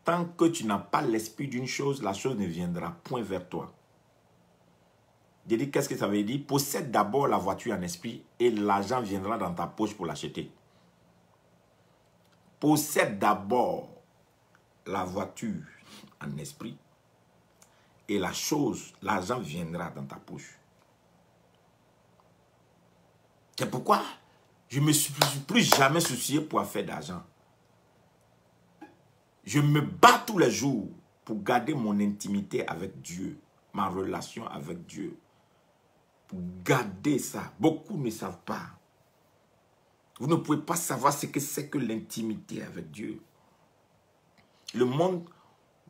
[SPEAKER 1] Tant que tu n'as pas l'esprit d'une chose, la chose ne viendra point vers toi. J'ai dit, qu'est-ce que ça veut dire? Possède d'abord la voiture en esprit et l'argent viendra dans ta poche pour l'acheter. Possède d'abord la voiture en esprit et la chose, l'argent viendra dans ta poche. C'est pourquoi je ne me suis plus jamais soucié pour faire d'argent. Je me bats tous les jours pour garder mon intimité avec Dieu, ma relation avec Dieu. Pour garder ça. Beaucoup ne savent pas. Vous ne pouvez pas savoir ce que c'est que l'intimité avec Dieu. Le monde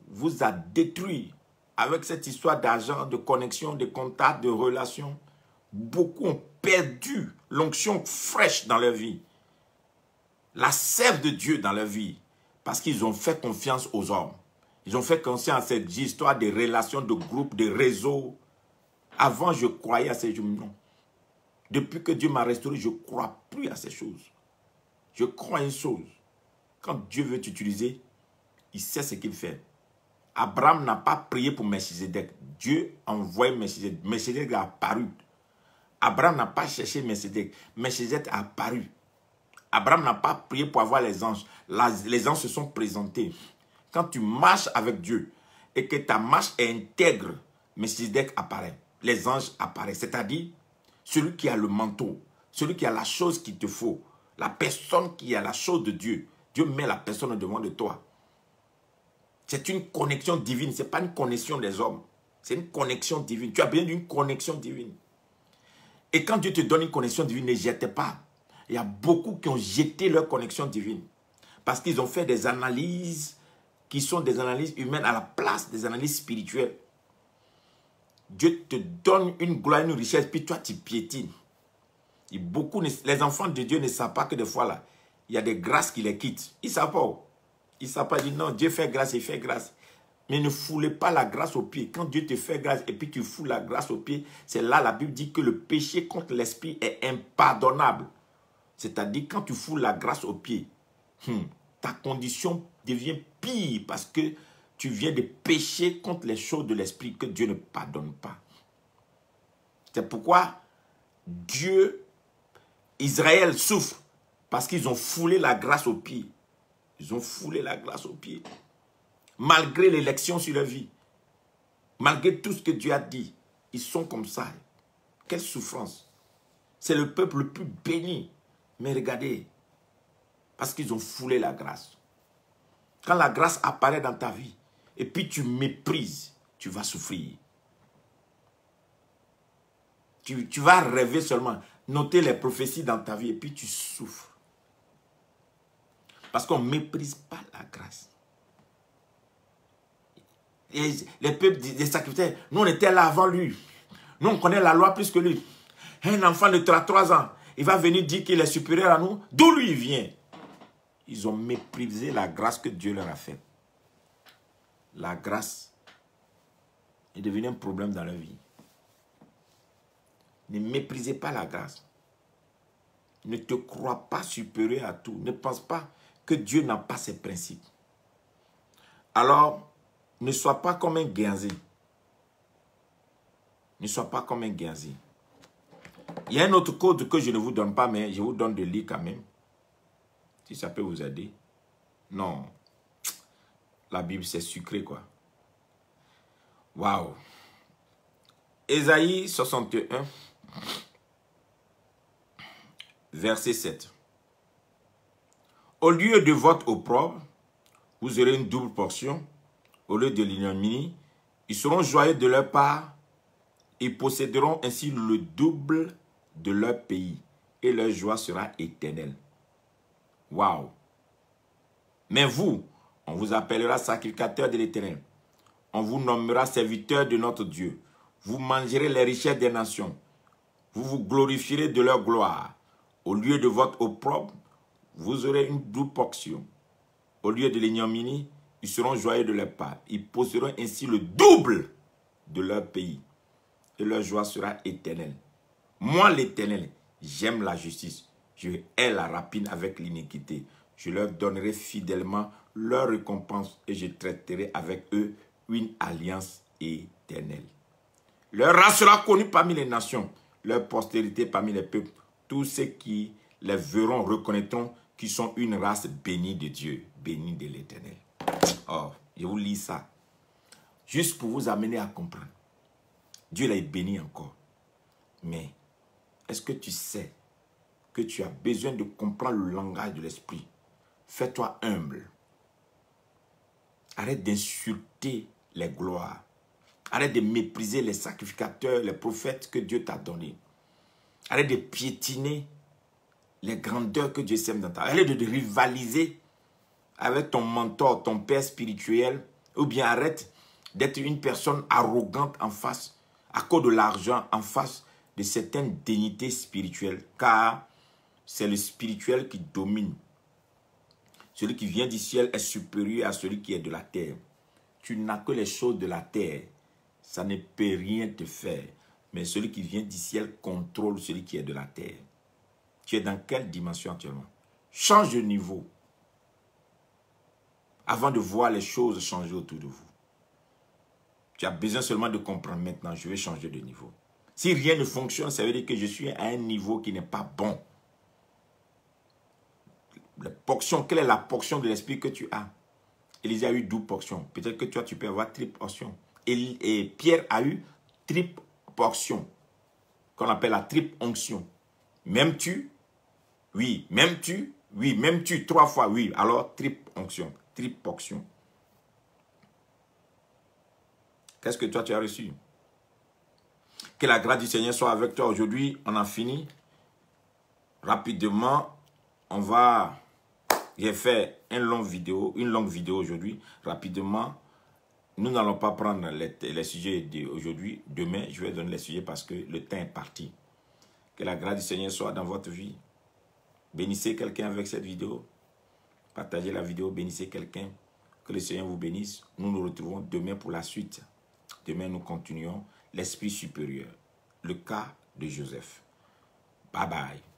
[SPEAKER 1] vous a détruit avec cette histoire d'argent, de connexion, de contact, de relation. Beaucoup ont perdu l'onction fraîche dans leur vie. La sève de Dieu dans leur vie. Parce qu'ils ont fait confiance aux hommes. Ils ont fait confiance à cette histoire de relations, de groupes, de réseaux. Avant, je croyais à ces choses. Non. Depuis que Dieu m'a restauré, je ne crois plus à ces choses. Je crois à une chose. Quand Dieu veut t'utiliser, il sait ce qu'il fait. Abraham n'a pas prié pour Melchizedek. Dieu a envoyé Melchizedek. Melchizedek a apparu. Abraham n'a pas cherché Melchizedek. Melchizedek a apparu. Abraham n'a pas prié pour avoir les anges. Les anges se sont présentés. Quand tu marches avec Dieu et que ta marche est intègre, Melchizedek apparaît. Les anges apparaissent. C'est-à-dire, celui qui a le manteau, celui qui a la chose qu'il te faut, la personne qui a la chose de Dieu. Dieu met la personne devant de toi. C'est une connexion divine. Ce n'est pas une connexion des hommes. C'est une connexion divine. Tu as besoin d'une connexion divine. Et quand Dieu te donne une connexion divine, ne jette pas. Il y a beaucoup qui ont jeté leur connexion divine. Parce qu'ils ont fait des analyses qui sont des analyses humaines à la place des analyses spirituelles. Dieu te donne une gloire, une richesse, puis toi tu piétines. Et beaucoup, les enfants de Dieu ne savent pas que des fois là, il y a des grâces qui les quittent. Ils ne savent pas. Ils ne savent pas dire non, Dieu fait grâce, il fait grâce. Mais ne foulez pas la grâce au pied. Quand Dieu te fait grâce et puis tu foules la grâce au pied, c'est là la Bible dit que le péché contre l'esprit est impardonnable. C'est-à-dire quand tu foules la grâce au pied, ta condition devient pire parce que tu viens de pécher contre les choses de l'esprit que Dieu ne pardonne pas. C'est pourquoi Israël souffre parce qu'ils ont foulé la grâce aux pieds. Ils ont foulé la grâce aux pieds. Malgré l'élection sur leur vie. Malgré tout ce que Dieu a dit. Ils sont comme ça. Quelle souffrance. C'est le peuple le plus béni. Mais regardez. Parce qu'ils ont foulé la grâce. Quand la grâce apparaît dans ta vie, et puis tu méprises, tu vas souffrir. Tu vas rêver seulement, noter les prophéties dans ta vie, et puis tu souffres. Parce qu'on ne méprise pas la grâce. Et les peuples des sacrificateurs, nous on était là avant lui. Nous on connaît la loi plus que lui. Un enfant de 3 ans, il va venir dire qu'il est supérieur à nous. D'où lui il vient? Ils ont méprisé la grâce que Dieu leur a faite. La grâce est devenue un problème dans leur vie. Ne méprisez pas la grâce. Ne te crois pas supérieur à tout. Ne pense pas que Dieu n'a pas ses principes. Alors, ne sois pas comme un guerrier. Ne sois pas comme un guerrier. Il y a un autre code que je ne vous donne pas, mais je vous donne de lire quand même. Si ça peut vous aider. Non. La Bible, c'est sucré, quoi. Waouh. Ésaïe 61, verset 7. Au lieu de votre opprobre, vous aurez une double portion. Au lieu de l'ignominie, ils seront joyeux de leur part. Ils posséderont ainsi le double de leur pays. Et leur joie sera éternelle. Waouh! Mais vous, on vous appellera sacrificateur de l'Éternel. On vous nommera serviteur de notre Dieu. Vous mangerez les richesses des nations. Vous vous glorifierez de leur gloire. Au lieu de votre opprobre, vous aurez une double portion. Au lieu de l'ignominie, ils seront joyeux de leur part. Ils posséderont ainsi le double de leur pays. Et leur joie sera éternelle. Moi, l'Éternel, j'aime la justice. Je hais la rapine avec l'iniquité. Je leur donnerai fidèlement leur récompense et je traiterai avec eux une alliance éternelle. Leur race sera connue parmi les nations, leur postérité parmi les peuples. Tous ceux qui les verront reconnaîtront qu'ils sont une race bénie de Dieu, bénie de l'Éternel. Oh, je vous lis ça. Juste pour vous amener à comprendre. Dieu l'a béni encore. Mais, est-ce que tu sais que tu as besoin de comprendre le langage de l'esprit? Fais-toi humble. Arrête d'insulter les gloires. Arrête de mépriser les sacrificateurs, les prophètes que Dieu t'a donnés. Arrête de piétiner les grandeurs que Dieu sème dans ta vie. Arrête de rivaliser avec ton mentor, ton père spirituel. Ou bien arrête d'être une personne arrogante en face, à cause de l'argent, en face de certaines dignités spirituelles. Car c'est le spirituel qui domine. Celui qui vient du ciel est supérieur à celui qui est de la terre. Tu n'as que les choses de la terre. Ça ne peut rien te faire. Mais celui qui vient du ciel contrôle celui qui est de la terre. Tu es dans quelle dimension actuellement? Change de niveau. Avant de voir les choses changer autour de vous. Tu as besoin seulement de comprendre maintenant. Je vais changer de niveau. Si rien ne fonctionne, ça veut dire que je suis à un niveau qui n'est pas bon. La portion, quelle est la portion de l'esprit que tu as? Élisée a eu 12 portions. Peut-être que toi, tu peux avoir 3 portions. Et Pierre a eu 3 portions. Qu'on appelle la triple onction. M'aimes-tu? Oui. M'aimes-tu? Oui. M'aimes-tu 3 fois? Oui. Alors, triple onction. Triple portion. Qu'est-ce que toi, tu as reçu? Que la grâce du Seigneur soit avec toi. Aujourd'hui, on a fini. Rapidement, on va... J'ai fait une longue vidéo aujourd'hui. Rapidement, nous n'allons pas prendre les sujets d'aujourd'hui. Demain, je vais donner les sujets parce que le temps est parti. Que la grâce du Seigneur soit dans votre vie. Bénissez quelqu'un avec cette vidéo. Partagez la vidéo, bénissez quelqu'un. Que le Seigneur vous bénisse. Nous nous retrouvons demain pour la suite. Demain, nous continuons l'esprit supérieur. Le cas de Joseph. Bye bye.